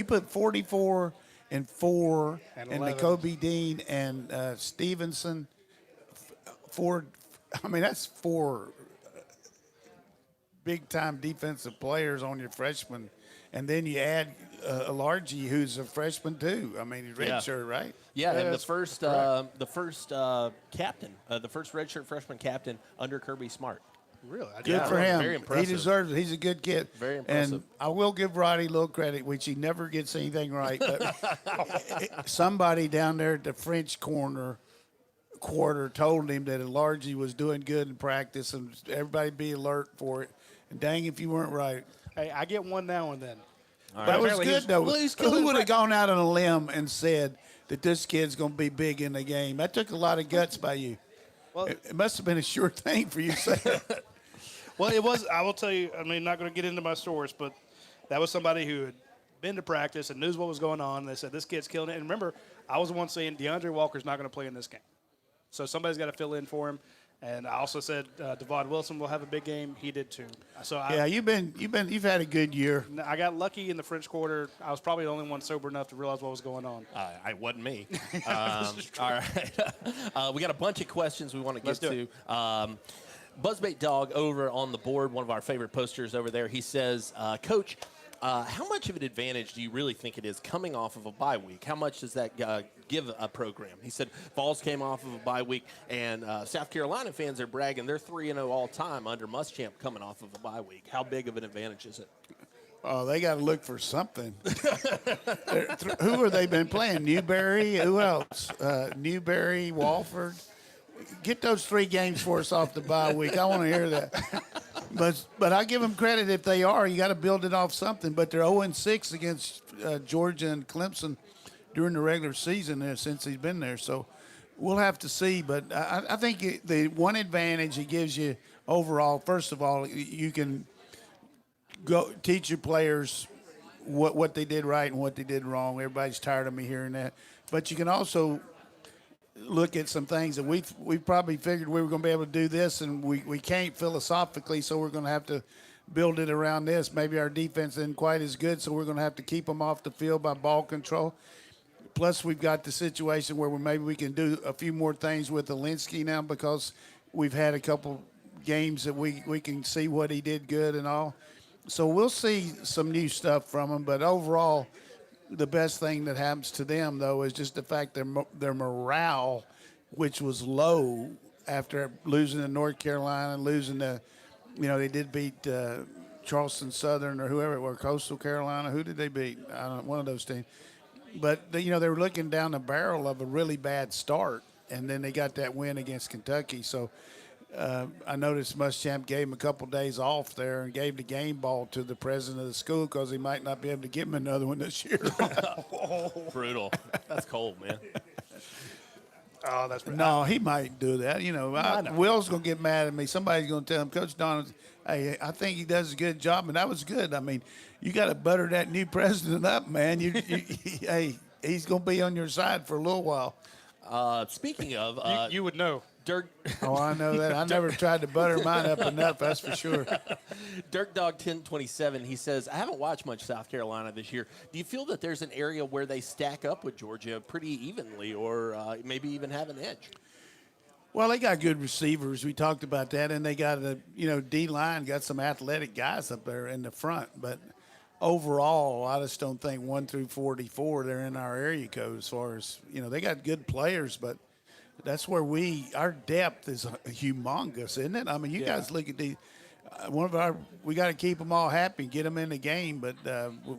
put 44 and 4 and N'Kobe Dean and Stevenson. 4, I mean, that's 4 big-time defensive players on your freshman. And then you add Alargy, who's a freshman too. I mean, he's redshirt, right? Yeah, and the first captain, the first redshirt freshman captain under Kirby Smart. Really? Good for him. Very impressive. He deserves it. He's a good kid. Very impressive. And I will give Roddy a little credit, which he never gets anything right. But somebody down there at the French quarter told him that Alargy was doing good in practice, and everybody be alert for it. And dang if you weren't right. Hey, I get one now and then. Right. That was good, though. Who would have gone out on a limb and said that this kid's going to be big in the game? That took a lot of guts by you. Well, it must have been a sure thing for you to say that. Well, it was. I will tell you, I mean, not going to get into my source, but that was somebody who had been to practice and knew what was going on. They said, this kid's killing it. And remember, I was the one saying DeAndre Walker's not going to play in this game. So somebody's got to fill in for him. And I also said Devon Wilson will have a big game. He did too. So you've had a good year. I got lucky in the French Quarter. I was probably the only one sober enough to realize what was going on. I wasn't me. All right, we got a bunch of questions we want to get to. Buzzbait Dog over on the board, one of our favorite posters over there. He says, Coach, how much of an advantage do you really think it is coming off of a bye week? How much does that give a program? He said Vols came off of a bye week, and South Carolina fans are bragging they're 3-0 all time under Muschamp coming off of a bye week. How big of an advantage is it? Oh, they got to look for something. Who have they been playing? Newberry? Who else? Newberry, Walford. Get those 3 games for us off the bye week. I want to hear that. But I give them credit if they are. You got to build it off something. But they're 0-6 against Georgia and Clemson during the regular season there since he's been there. So we'll have to see. But I think the one advantage it gives you overall, first of all, you can go teach your players what they did right and what they did wrong. Everybody's tired of me hearing that. But you can also look at some things that we probably figured we were going to be able to do this, and we can't philosophically, so we're going to have to build it around this. Maybe our defense isn't quite as good, so we're going to have to keep them off the field by ball control. Plus, we've got the situation where maybe we can do a few more things with Alinsky now because we've had a couple games that we can see what he did good and all. So we'll see some new stuff from them, but overall, the best thing that happens to them, though, is just the fact their morale, which was low after losing to North Carolina, losing to, they did beat Charleston Southern or whoever it was, Coastal Carolina. Who did they beat? I don't know, one of those teams. But, they were looking down the barrel of a really bad start, and then they got that win against Kentucky. So I noticed Muschamp gave him a couple days off there and gave the game ball to the president of the school because he might not be able to give him another one this year. Brutal. That's cold, man. Oh, that's no, he might do that. Will's going to get mad at me. Somebody's going to tell him, Coach Donnan, hey, I think he does a good job, and that was good. I mean, you got to butter that new president up, man. Hey, he's going to be on your side for a little while. Speaking of, you would know. Dirk. Oh, I know that. I never tried to butter mine up enough, that's for sure. Dirk Dog 1027, he says, I haven't watched much South Carolina this year. Do you feel that there's an area where they stack up with Georgia pretty evenly or maybe even have an edge? Well, they got good receivers. We talked about that, and they got D-line, got some athletic guys up there in the front. But overall, I just don't think 1 through 44 they're in our area code as far as, they got good players, but that's where our depth is humongous, isn't it? I mean, you guys look at we got to keep them all happy, get them in the game, but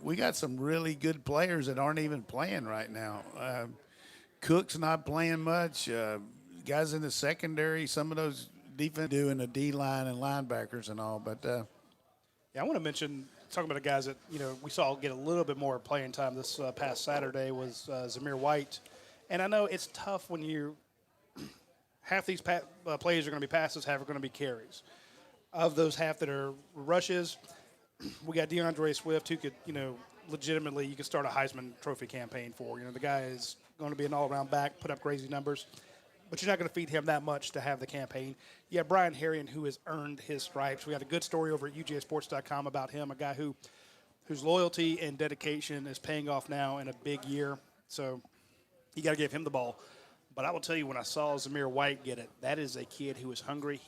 we got some really good players that aren't even playing right now. Cook's not playing much. Guys in the secondary, some of those defense doing the D-line and linebackers and all, but I want to mention, talking about the guys that, we saw get a little bit more playing time this past Saturday was Jameer White. And I know it's tough when half these plays are going to be passes, half are going to be carries. Of those half that are rushes, we got DeAndre Swift, who could, legitimately, you could start a Heisman Trophy campaign for. The guy is going to be an all-around back, put up crazy numbers. But you're not going to feed him that much to have the campaign. You have Brian Herrien, who has earned his stripes. We got a good story over at UGAsports.com about him, a guy whose loyalty and dedication is paying off now in a big year. So you got to give him the ball. But I will tell you, when I saw Jameer White get it, that is a kid who is hungry.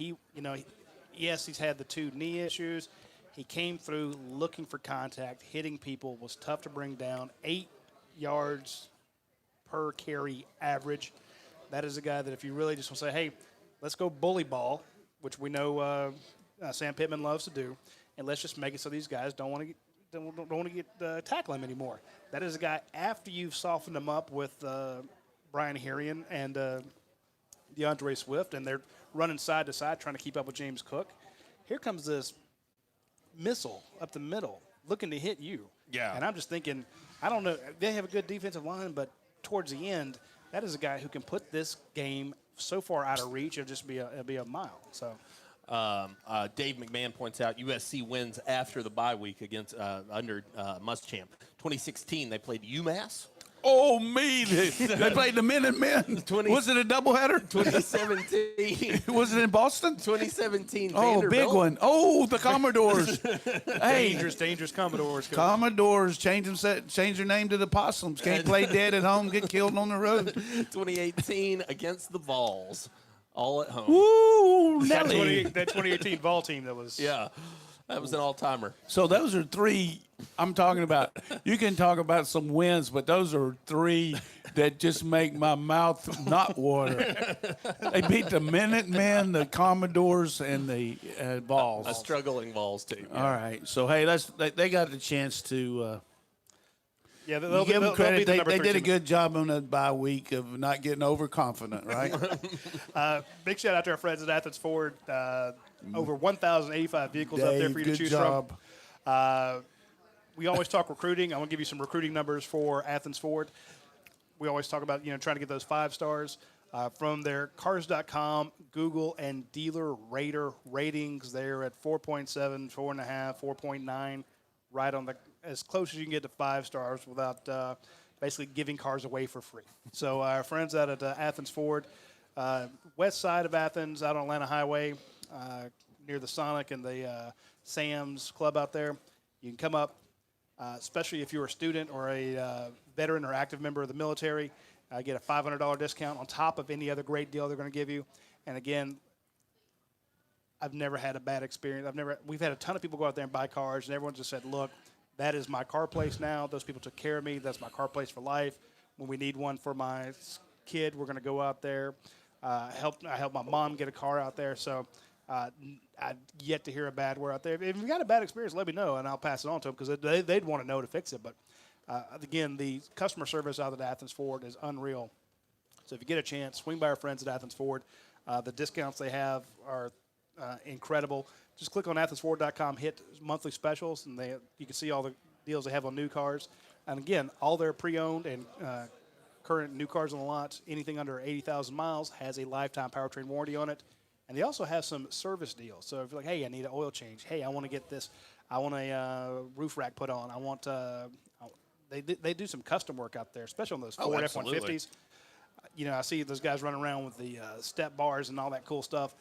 Yes, he's had the 2 knee issues. He came through looking for contact, hitting people, was tough to bring down. 8 yards per carry average. That is a guy that if you really just want to say, hey, let's go bully ball, which we know Sam Pittman loves to do, and let's just make it so these guys don't want to get tackle him anymore. That is a guy, after you've softened him up with Brian Herrien and DeAndre Swift, and they're running side to side trying to keep up with James Cook. Here comes this missile up the middle looking to hit you. Yeah. And I'm just thinking, I don't know, they have a good defensive line, but towards the end, that is a guy who can put this game so far out of reach, it'll just be a mile. So, Dave McMahon points out USC wins after the bye week against under Muschamp. 2016, they played UMass. Oh, me. They played the Minutemen. Was it a doubleheader? 2017. Was it in Boston? 2017. Oh, big one. Oh, the Commodores. Hey, dangerous Commodores. Commodores change their name to the Possums. Can't play dead at home, get killed on the road. 2018 against the Vols, all at home. Woo, That Nelly. 2018 Vol team that was. Yeah. That was an all-timer. So those are three. I'm talking about. You can talk about some wins, but those are three that just make my mouth not water. They beat the Minutemen, the Commodores, and the Vols. A struggling Vols team. All right. So hey, they got the chance to. Yeah, You give them they'll be credit. the They number three did a team. good job on that bye week of not getting overconfident, right? Big shout out to our friends at Athens Ford. Over 1,085 vehicles out there for you to good choose job. from. We always talk recruiting. I want to give you some recruiting numbers for Athens Ford. We always talk about trying to get those 5 stars from their Cars.com, Google, and Dealer Rater ratings. They're at 4.7, 4.5, 4.9, right on the as close as you can get to 5 stars without basically giving cars away for free. So our friends out at Athens Ford, west side of Athens, out on Atlanta Highway, near the Sonic and the Sam's Club out there. You can come up, especially if you're a student or a veteran or active member of the military, get a $500 discount on top of any other great deal they're going to give you. And again, I've never had a bad experience. We've had a ton of people go out there and buy cars, and everyone just said, look, that is my car place now. Those people took care of me. That's my car place for life. When we need one for my kid, we're going to go out there. I helped my mom get a car out there. So I've yet to hear a bad word out there. If you've got a bad experience, let me know, and I'll pass it on to them because they'd want to know to fix it. But, again, the customer service out at Athens Ford is unreal. So if you get a chance, swing by our friends at Athens Ford. The discounts they have are incredible. Just click on athensford.com, hit monthly specials, and you can see all the deals they have on new cars. And, again, all their pre-owned and current new cars on the lots, anything under 80,000 miles, has a lifetime powertrain warranty on it. And they also have some service deals. So if you're like, hey, I need an oil change. Hey, I want to get this. I want a roof rack put on. I want they do some custom work out there, especially on those Ford F-150s. I see those guys running around with the step bars and all that cool stuff.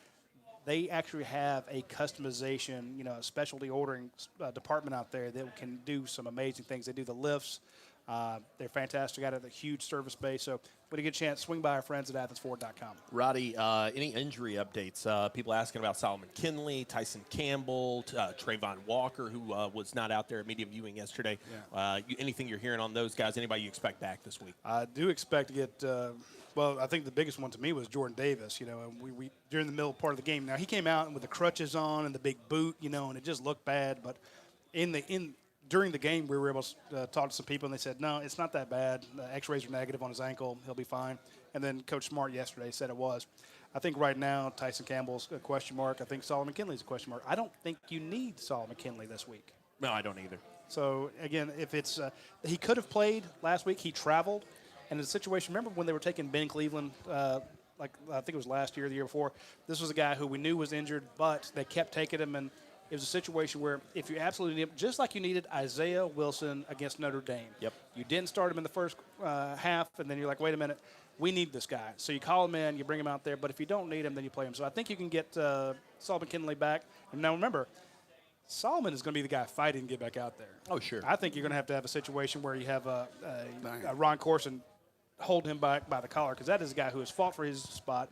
They actually have a customization, a specialty ordering department out there that can do some amazing things. They do the lifts. They're fantastic. Got a huge service base. So when you get a chance, swing by our friends at athensford.com. Roddy, any injury updates? People asking about Solomon Kinley, Tyson Campbell, Trayvon Walker, who was not out there at media viewing yesterday. Yeah. Anything you're hearing on those guys? Anybody you expect back this week? I do expect to get I think the biggest one to me was Jordan Davis, and we during the middle part of the game. Now, he came out with the crutches on and the big boot, and it just looked bad. But during the game, we were able to talk to some people, and they said, no, it's not that bad. The x-rays are negative on his ankle. He'll be fine. And then Coach Smart yesterday said it was. I think right now Tyson Campbell's a question mark. I think Solomon Kinley's a question mark. I don't think you need Solomon Kinley this week. No, I don't either. So, again, if it's he could have played last week. He traveled. And in the situation, remember when they were taking Ben Cleveland, I think it was last year or the year before, this was a guy who we knew was injured, but they kept taking him. And it was a situation where if you absolutely need him, just like you needed Isaiah Wilson against Notre Dame. Yep. You didn't start him in the first half, and then you're like, wait a minute, we need this guy. So you call him in, you bring him out there. But if you don't need him, then you play him. So I think you can get Solomon Kinley back. And now remember, Solomon is going to be the guy fighting to get back out there. Oh, sure. I think you're going to have a situation where you have a Ron Corson hold him back by the collar, because that is a guy who has fought for his spot.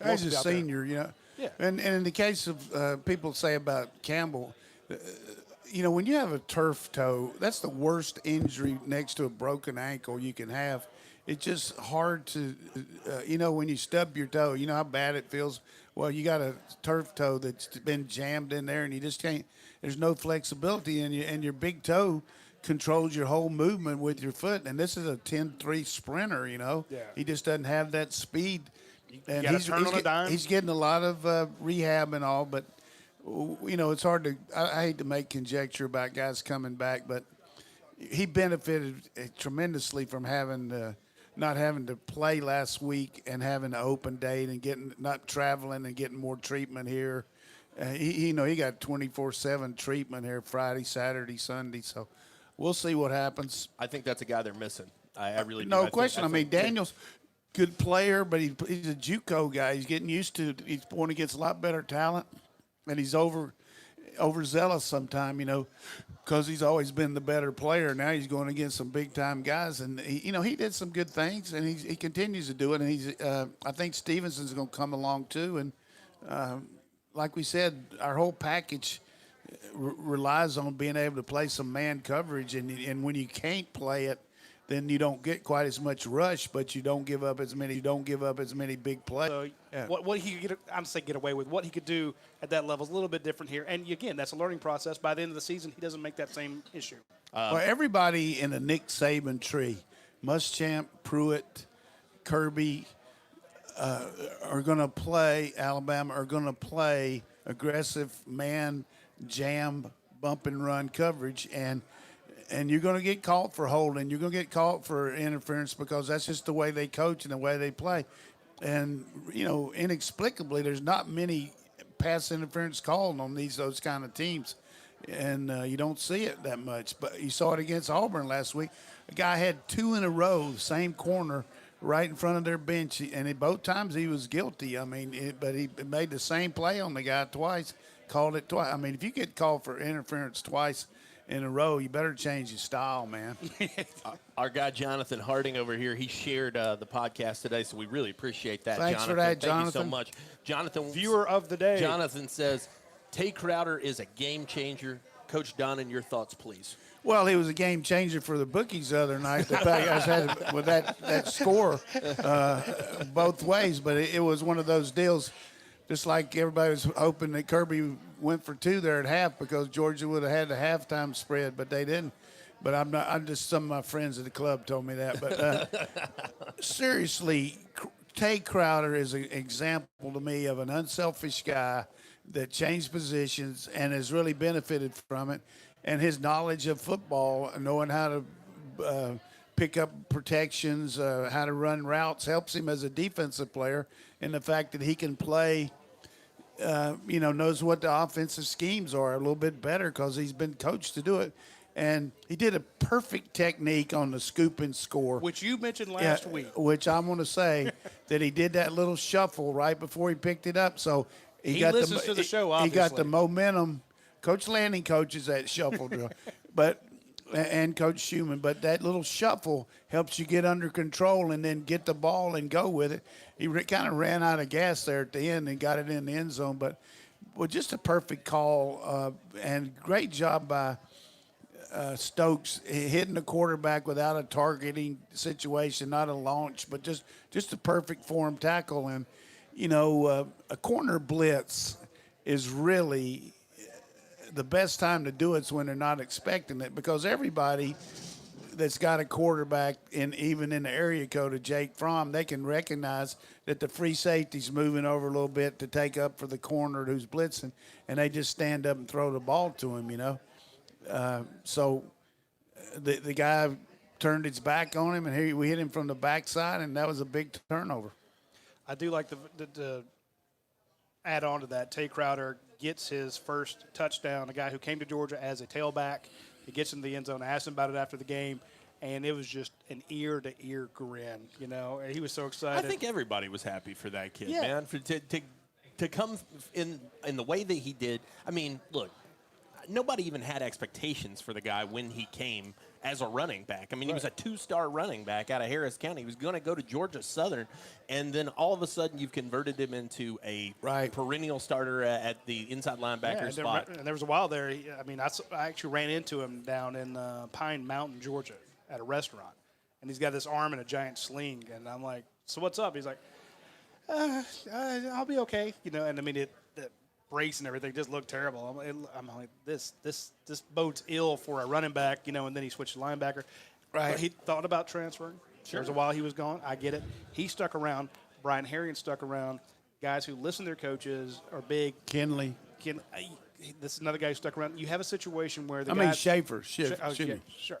He's a senior, Yeah. And in the case of people say about Campbell, when you have a turf toe, that's the worst injury next to a broken ankle you can have. It's just hard to, when you stub your toe, you know how bad it feels. Well, you got a turf toe that's been jammed in there, and you just can't. There's no flexibility, and your big toe controls your whole movement with your foot. And this is a 10-3 sprinter, Yeah. He just doesn't have that speed. And he's getting a lot of rehab and all, but it's hard to. I hate to make conjecture about guys coming back, but he benefited tremendously from not having to play last week and having an open date and not traveling and getting more treatment here. He got 24/7 treatment here Friday, Saturday, Sunday. So we'll see what happens. I think that's a guy they're missing. I really do. No question. I mean, Daniel's good player, but he's a JUCO guy. He's getting used to. He's going against a lot better talent, and he's overzealous sometime, because he's always been the better player. Now he's going against some big time guys, and he did some good things, and he continues to do it. And I think Stevenson's going to come along too. And like we said, our whole package relies on being able to play some man coverage, and when you can't play it, then you don't get quite as much rush, but you don't give up as many big plays. So what he could I'm saying get away with, what he could do at that level is a little bit different here. And again, that's a learning process. By the end of the season, he doesn't make that same issue. Well, everybody in the Nick Saban tree, Muschamp, Pruitt, Kirby, are going to play, Alabama are going to play aggressive man, jam, bump and run coverage, and you're going to get caught for holding. You're going to get caught for interference because that's just the way they coach and the way they play. And, inexplicably, there's not many pass interference called on those kind of teams. And you don't see it that much. But you saw it against Auburn last week. A guy had 2 in a row, same corner, right in front of their bench. And both times he was guilty. But he made the same play on the guy twice, called it twice. If you get called for interference twice in a row, you better change your style, man. Our guy Jonathan Harding over here, he shared the podcast today, so we really appreciate that. Thanks Jonathan. for that, Thank you so Jonathan. much. Jonathan, Viewer of the day. Jonathan says, Tay Crowder is a game changer. Coach Donnan, your thoughts, please. Well, he was a game changer for the bookies the other night. The guys had with that score both ways, but it was one of those deals. Just like everybody was hoping that Kirby went for 2 there at half because Georgia would have had the halftime spread, but they didn't. But I'm just some of my friends at the club told me that. But seriously, Tay Crowder is an example to me of an unselfish guy that changed positions and has really benefited from it. And his knowledge of football, knowing how to pick up protections, how to run routes, helps him as a defensive player. And the fact that he can play, knows what the offensive schemes are a little bit better because he's been coached to do it. And he did a perfect technique on the scoop and score. Which you mentioned last week. Which I'm going to say that he did that little shuffle right before he picked it up. So he listens to the show, obviously. He got the momentum. Coach Lanning coaches that shuffle drill. And Coach Schumann. But that little shuffle helps you get under control and then get the ball and go with it. He kind of ran out of gas there at the end and got it in the end zone. But just a perfect call and great job by Stokes hitting the quarterback without a targeting situation, not a launch, but just a perfect form tackle. And, a corner blitz is really the best time to do it's when they're not expecting it because everybody that's got a quarterback even in the area code of Jake Fromm, they can recognize that the free safety's moving over a little bit to take up for the corner who's blitzing, and they just stand up and throw the ball to him, So the guy turned his back on him, and we hit him from the backside, and that was a big turnover. I do like the add on to that. Tay Crowder gets his first touchdown, a guy who came to Georgia as a tailback. He gets into the end zone. I asked him about it after the game, and it was just an ear-to-ear grin. He was so excited. I think everybody was happy for that kid, Yeah. man. To come in the way that he did. Look, nobody even had expectations for the guy when he came as a running back. He was a 2-star running back out of Harris County. He was going to go to Georgia Southern, and then all of a sudden you've converted him into a perennial starter at the inside linebacker spot. And there was a while there. I actually ran into him down in Pine Mountain, Georgia, at a restaurant, and he's got this arm in a giant sling, and I'm like, "So what's up?" He's like, "I'll be okay," And the brace and everything just looked terrible. I'm like, this bodes ill for a running back, and then he switched to linebacker. Right. But he thought about transferring. Sure. There was a while he was gone. I get it. He stuck around. Brian Harrigan stuck around. Guys who listen to their coaches are big. Kinley. This is another guy who stuck around. You have a situation where Schaefer. Sure.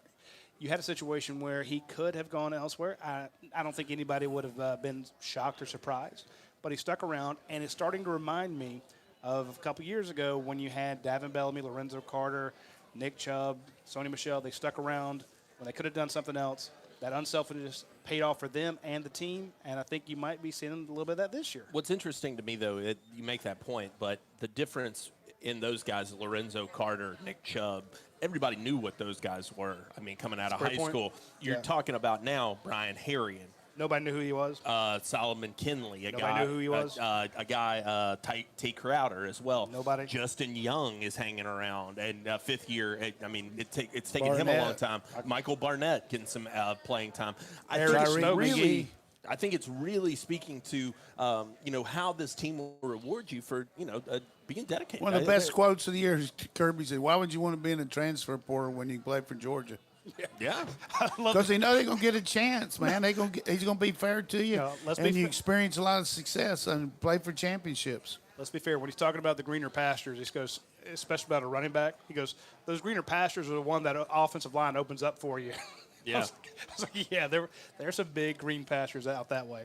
You had a situation where he could have gone elsewhere. I don't think anybody would have been shocked or surprised. But he stuck around, and it's starting to remind me of a couple years ago when you had Davin Bellamy, Lorenzo Carter, Nick Chubb, Sony Michel. They stuck around when they could have done something else. That unselfishness paid off for them and the team, and I think you might be seeing a little bit of that this year. What's interesting to me, though, you make that point, but the difference in those guys, Lorenzo Carter, Nick Chubb, everybody knew what those guys were. Coming out of high school. You're talking about now Brian Harrigan, Nobody knew who he was. Solomon Kinley, Nobody knew who he was? a guy, T. Crowder as well. Nobody. Justin Young is hanging around, and fifth year. It's taken him a long time. Michael Barnett getting some playing time. I think it's really speaking to how this team will reward you for being dedicated. One of the best quotes of the year is Kirby said, "Why would you want to be in a transfer portal when you play for Georgia?" Yeah, because they know they're gonna get a chance, man. He's gonna be fair to you, and you experience a lot of success and play for championships. Let's be fair. When he's talking about the greener pastures, he goes, especially about a running back, he goes, "Those greener pastures are the one that offensive line opens up for you." Yeah, I was like, yeah, there's some big green pastures out that way.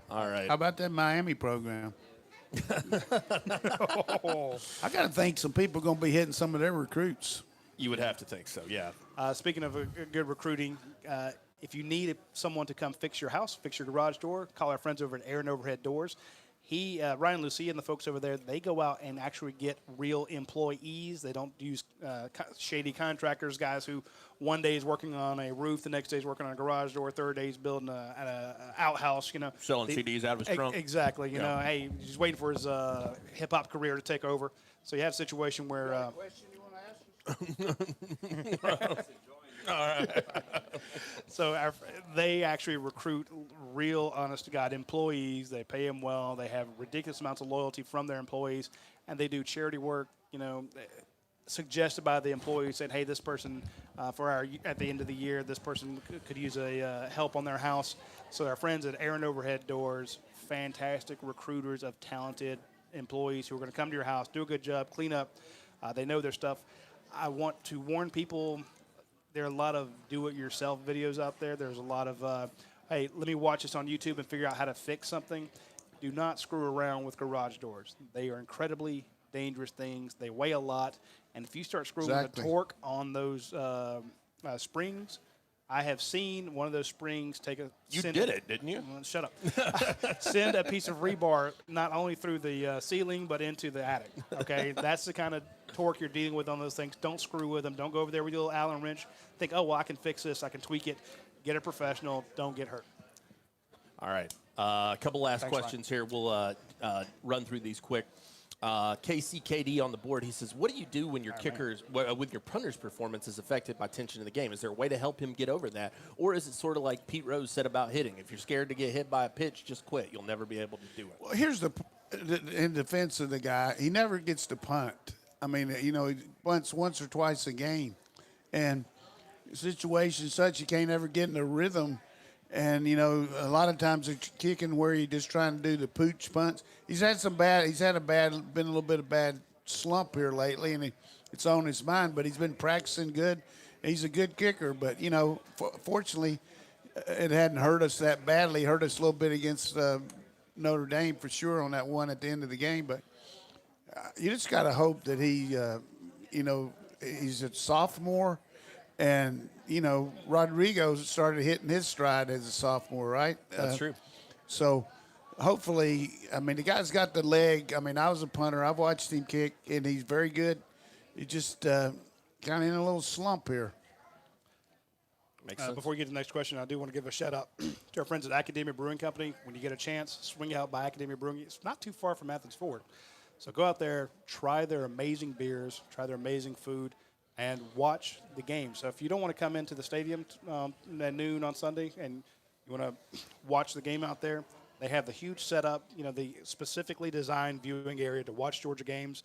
All right. How about that Miami program? I got to think some people are going to be hitting some of their recruits. You would have to think so, yeah. Speaking of good recruiting, if you need someone to come fix your house, fix your garage door, call our friends over at Aaron Overhead Doors. Ryan Lucia and the folks over there, they go out and actually get real employees. They don't use shady contractors, guys who one day is working on a roof, the next day is working on a garage door, third day is building an outhouse. Selling CDs out of his trunk. Exactly. Hey, he's waiting for his hip hop career to take over. So you have a situation where. So they actually recruit real, honest-to-God employees. They pay them well. They have ridiculous amounts of loyalty from their employees, and they do charity work. Suggested by the employees, saying, "Hey, this person at the end of the year, this person could use a help on their house." So our friends at Aaron Overhead Doors, fantastic recruiters of talented employees who are going to come to your house, do a good job, clean up. They know their stuff. I want to warn people. There are a lot of do-it-yourself videos out there. There's a lot of, hey, let me watch this on YouTube and figure out how to fix something. Do not screw around with garage doors. They are incredibly dangerous things. They weigh a lot. And if you start screwing with the torque on those springs, I have seen one of those springs take a... You did it, didn't you? Shut up. Send a piece of rebar not only through the ceiling but into the attic, okay? That's the kind of torque you're dealing with on those things. Don't screw with them. Don't go over there with your little Allen wrench. Think, oh, well, I can fix this. I can tweak it. Get a professional. Don't get hurt. All right. A couple last questions here. We'll run through these quick. KCKD on the board. He says, what do you do when your with your punter's performance is affected by tension in the game? Is there a way to help him get over that? Or is it sort of like Pete Rose said about hitting? If you're scared to get hit by a pitch, just quit. You'll never be able to do it. Well, here's in defense of the guy, he never gets to punt. I mean, he punts once or twice a game. And situations such, you can't ever get in a rhythm. And, a lot of times it's kicking where you're just trying to do the pooch punts. Been a little bit of bad slump here lately, and it's on his mind, but he's been practicing good. He's a good kicker, but, fortunately, it hadn't hurt us that badly. It hurt us a little bit against Notre Dame for sure on that one at the end of the game, but you just got to hope that he's a sophomore. And, Rodrigo started hitting his stride as a sophomore, right? That's true. So, hopefully, the guy's got the leg. I was a punter. I've watched him kick, and he's very good. He just kind of in a little slump here. Makes sense. Before we get to the next question, I do want to give a shout-out to our friends at Academia Brewing Company. When you get a chance, swing out by Academia Brewing. It's not too far from Athens Ford. So go out there, try their amazing beers, try their amazing food, and watch the game. So if you don't want to come into the stadium at noon on Sunday and you want to watch the game out there, they have the huge setup, the specifically designed viewing area to watch Georgia games.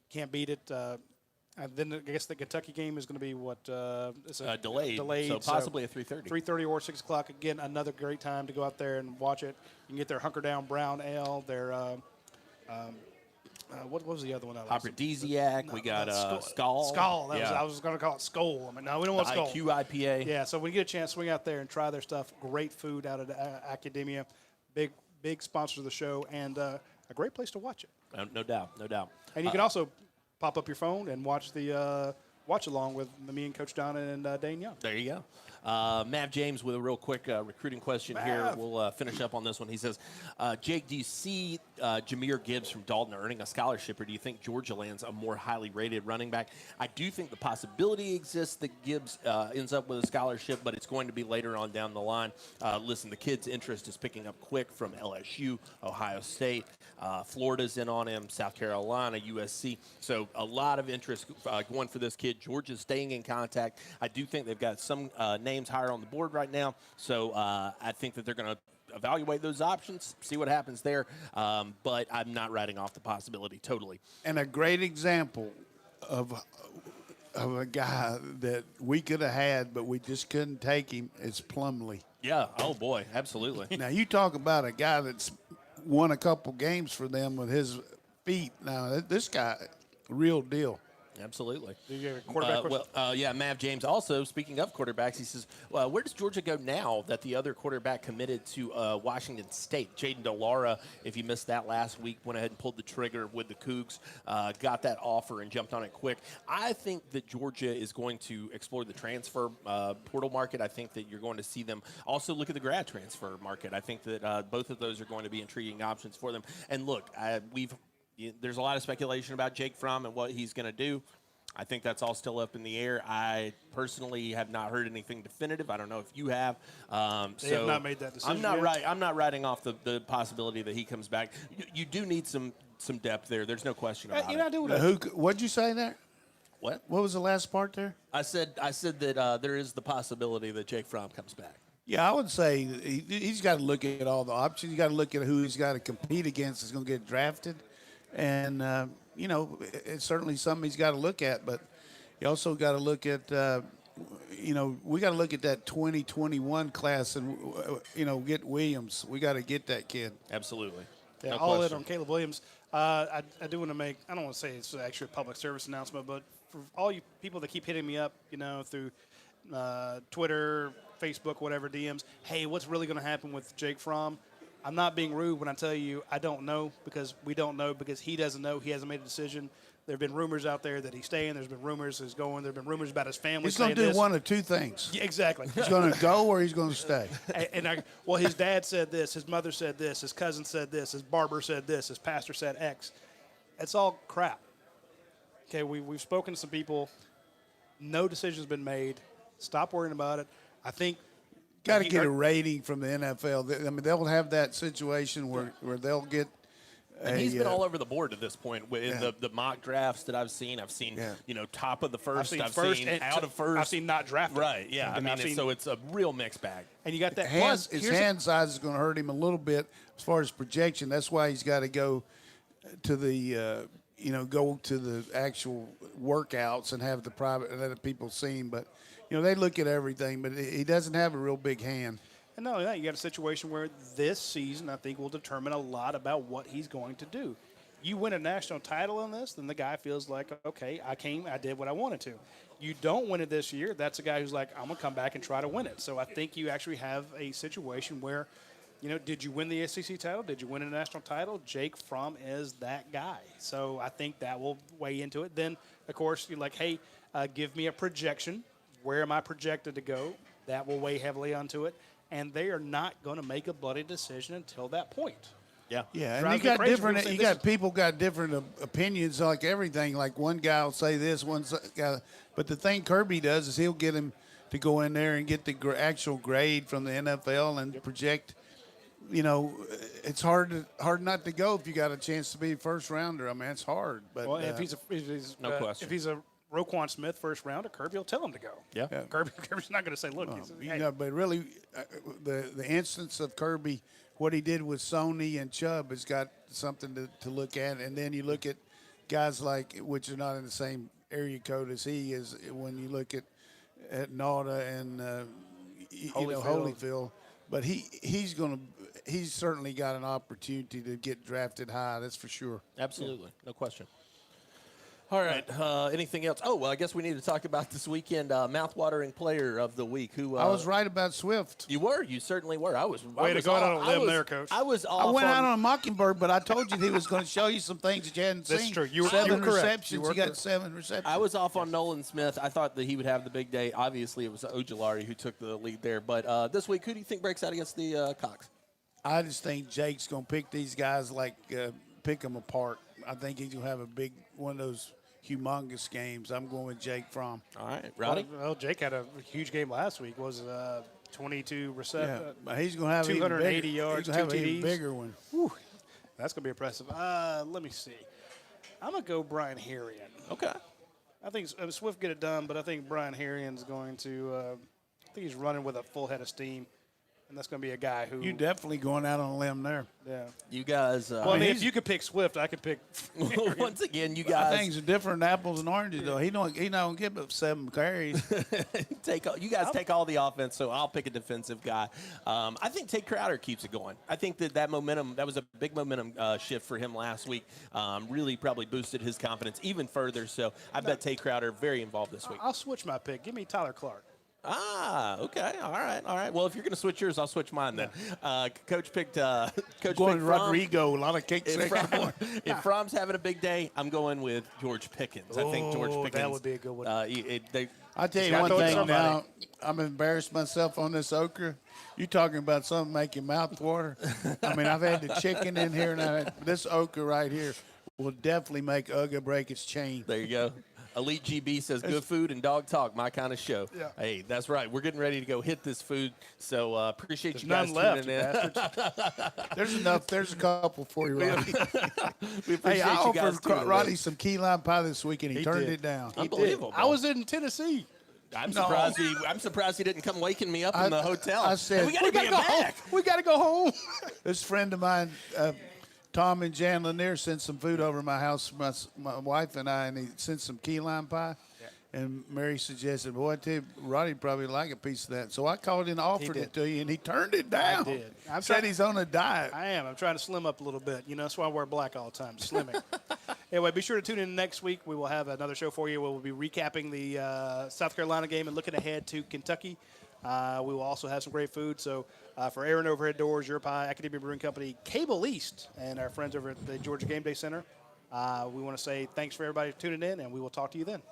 Can't beat it. Then I guess the Kentucky game is going to be delayed. So possibly at 3:30. 3:30 or 6 o'clock. Again, another great time to go out there and watch it. You can get their Hunker Down Brown Ale, their what was the other one? Aphrodisiac. We got Skull. Skull. I was going to call it Skull. No, we don't want Skull. IQ IPA. Yeah, so when you get a chance, swing out there and try their stuff. Great food out of Academia. Big sponsor of the show, and a great place to watch it. No doubt. And you can also pop up your phone and watch the watch along with me and Coach Donnan and Danielle. There you Mav James with a real quick recruiting question here. We'll finish up on this one. He says, Jake, do you see Jameer Gibbs from Dalton earning a scholarship, or do you think Georgia lands a more highly rated running back? I do think the possibility exists that Gibbs ends up with a scholarship, but it's going to be later on down the line. Listen, the kid's interest is picking up quick from LSU, Ohio State. Florida's in on him, South Carolina, USC. So a lot of interest going for this kid. Georgia's staying in contact. I do think they've got some names higher on the board right now. So I think that they're going to evaluate those options, see what happens there. But I'm not writing off the possibility totally. And a great example of a guy that we could have had, but we just couldn't take him is Plumlee. Yeah. Oh, boy. Absolutely. Now, you talk about a guy that's won a couple games for them with his feet. Now, this guy, real deal. Absolutely. Do you have a quarterback question? Yeah, Mav James. Also, speaking of quarterbacks, he says, well, where does Georgia go now that the other quarterback committed to Washington State? Jaden DeLaura, if you missed that last week, went ahead and pulled the trigger with the Cougs, got that offer and jumped on it quick. I think that Georgia is going to explore the transfer portal market. I think that you're going to see them also look at the grad transfer market. I think that both of those are going to be intriguing options for them. And look, there's a lot of speculation about Jake Fromm and what he's going to do. I think that's all still up in the air. I personally have not heard anything definitive. I don't know if you have. They have not made that decision I'm not writing off the possibility that he comes back. You do need some depth there. There's no question about it. What'd you say there? What? What was the last part there? I said that there is the possibility that Jake Fromm comes back. Yeah, I would say he's got to look at all the options. He's got to look at who he's got to compete against that's going to get drafted. And, it's certainly something he's got to look at. But you also got to look at, we got to look at that 2021 class and, get Williams. We got to get that kid. Absolutely. Yeah, no all in question. on Caleb Williams. I do want to make, I don't want to say it's actually a public service announcement, but for all you people that keep hitting me up, through Twitter, Facebook, whatever, DMs, hey, what's really going to happen with Jake Fromm? I'm not being rude when I tell you I don't know, because we don't know, because he doesn't know. He hasn't made a decision. There have been rumors out there that he's staying. There's been rumors he's going. There have been rumors about his family. He's going to do one of two things. Yeah, exactly. He's going to go or he's going to stay. Well, his dad said this. His mother said this. His cousin said this. His barber said this. His pastor said X. It's all crap. Okay, we've spoken to some people. No decision's been made. Stop worrying about it. I think got to get a rating from the NFL. I mean, they'll have that situation where they'll get. And he's been all over the board at this point. In the mock drafts that I've seen, top of the first. I've seen out of first. I've seen not drafted. Right, yeah. So it's a real mixed bag. And you got that. His hand size is going to hurt him a little bit as far as projection. That's why he's got to go to the, go to the actual workouts and have the private and let people see him. But, they look at everything, but he doesn't have a real big hand. And not only that, you got a situation where this season, I think, will determine a lot about what he's going to do. You win a national title on this, then the guy feels like, okay, I did what I wanted to. You don't win it this year, that's a guy who's like, I'm going to come back and try to win it. So I think you actually have a situation where, did you win the SEC title? Did you win a national title? Jake Fromm is that guy. So I think that will weigh into it. Then, of course, you're like, hey, give me a projection. Where am I projected to go? That will weigh heavily onto it. And they are not going to make a bloody decision until that point. Yeah. Yeah, and people got different opinions like everything. Like one guy will say this, one guy. But the thing Kirby does is he'll get him to go in there and get the actual grade from the NFL and project. It's hard not to go if you got a chance to be a first rounder. I mean, it's hard. But if he's no question. If he's a Roquan Smith first rounder, Kirby will tell him to go. Yeah. Kirby's not going to say, look. But really, the instance of Kirby, what he did with Sony and Chubb has got something to look at. And then you look at guys like, which are not in the same area code as he is, when you look at Nauta and Holyfield. But he's certainly got an opportunity to get drafted high. That's for sure. Absolutely, no question. All right. Anything else? Oh, well, I guess we need to talk about this weekend mouth-watering player of the week. Who I was right about Swift. You were. You certainly were. Way to go out on a limb there, Coach. I was I off went on, out on a Mockingbird, but I told you he was going to show you some things that you hadn't That's seen. true. You were seven correct. receptions. You were He got correct. 7 receptions. I was off on Nolan Smith. I thought that he would have the big day. Obviously, it was Ojulari who took the lead there. But this week, who do you think breaks out against the Cox? I just think Jake's going to pick these guys pick them apart. I think he's going to have a big one of those humongous games. I'm going with Jake Fromm. All right. Roddy? Well, Jake had a huge game last week. Was 22 receptions. But he's going to have 280 even bigger, yards, he's going to have 2 an even TDs. bigger one. That's going to be impressive. Let me see. I'm going to go Brian Herrion. Okay. I think Swift get it done, but I think Brian Herrion's going to I think he's running with a full head of steam. And that's going to be a guy who. You're definitely going out on a limb there. Yeah. You guys. Well, I mean, if you could pick Swift, I could pick. Once again, you I guys. think it's different apples and oranges, though. He don't get but 7 carries. You guys take all the offense, so I'll pick a defensive guy. I think Tate Crowder keeps it going. I think that momentum, that was a big momentum shift for him last week. Really probably boosted his confidence even further. So I bet Tate Crowder very involved this week. I'll switch my pick. Give me Tyler Clark. Okay. All right. Well, if you're going to switch yours, I'll switch mine then. Coach picked Coach Going picked Rodrigo, a lot of kicks. If Fromm's having a big day, I'm going with George Pickens. I think George Pickens. That would be a good one. I'll tell you Gotta one throw it to thing somebody. now. I'm embarrassed myself on this okra. You talking about something make your mouth water? I mean, I've had the chicken in here, and this okra right here will definitely make Uga break its chain. There you go. Elite GB says good food and dog talk, my kind of show. Yeah. Hey, that's right. We're getting ready to go hit this food. So appreciate There's you guys none left, tuning in. There's enough. There's a couple for you, Roddy. We appreciate Hey, I you guys offered tuning in. Roddy some key lime pie this week, and he turned did. it down. Unbelievable. I was in Tennessee. I'm surprised he didn't come waking me up in the hotel. I said, Hey, we got to get go home. back. We got to go home. This friend of mine, Tom and Jan Lanier, sent some food over to my house for my wife and I, and he sent some key lime pie. And Mary suggested, boy, I tell you, Roddy'd probably like a piece of that. So I called and offered it to you, and he turned it down. I did. Said he's on a diet. I am. I'm trying to slim up a little bit. You know, that's why I wear black all the time, slimming. Anyway, be sure to tune in next week. We will have another show for you where we'll be recapping the South Carolina game and looking ahead to Kentucky. We will also have some great food. So for Aaron Overhead Doors, Your Pie, Academia Brewing Company, Cable East, and our friends over at the Georgia Game Day Center, we want to say thanks for everybody tuning in, and we will talk to you then.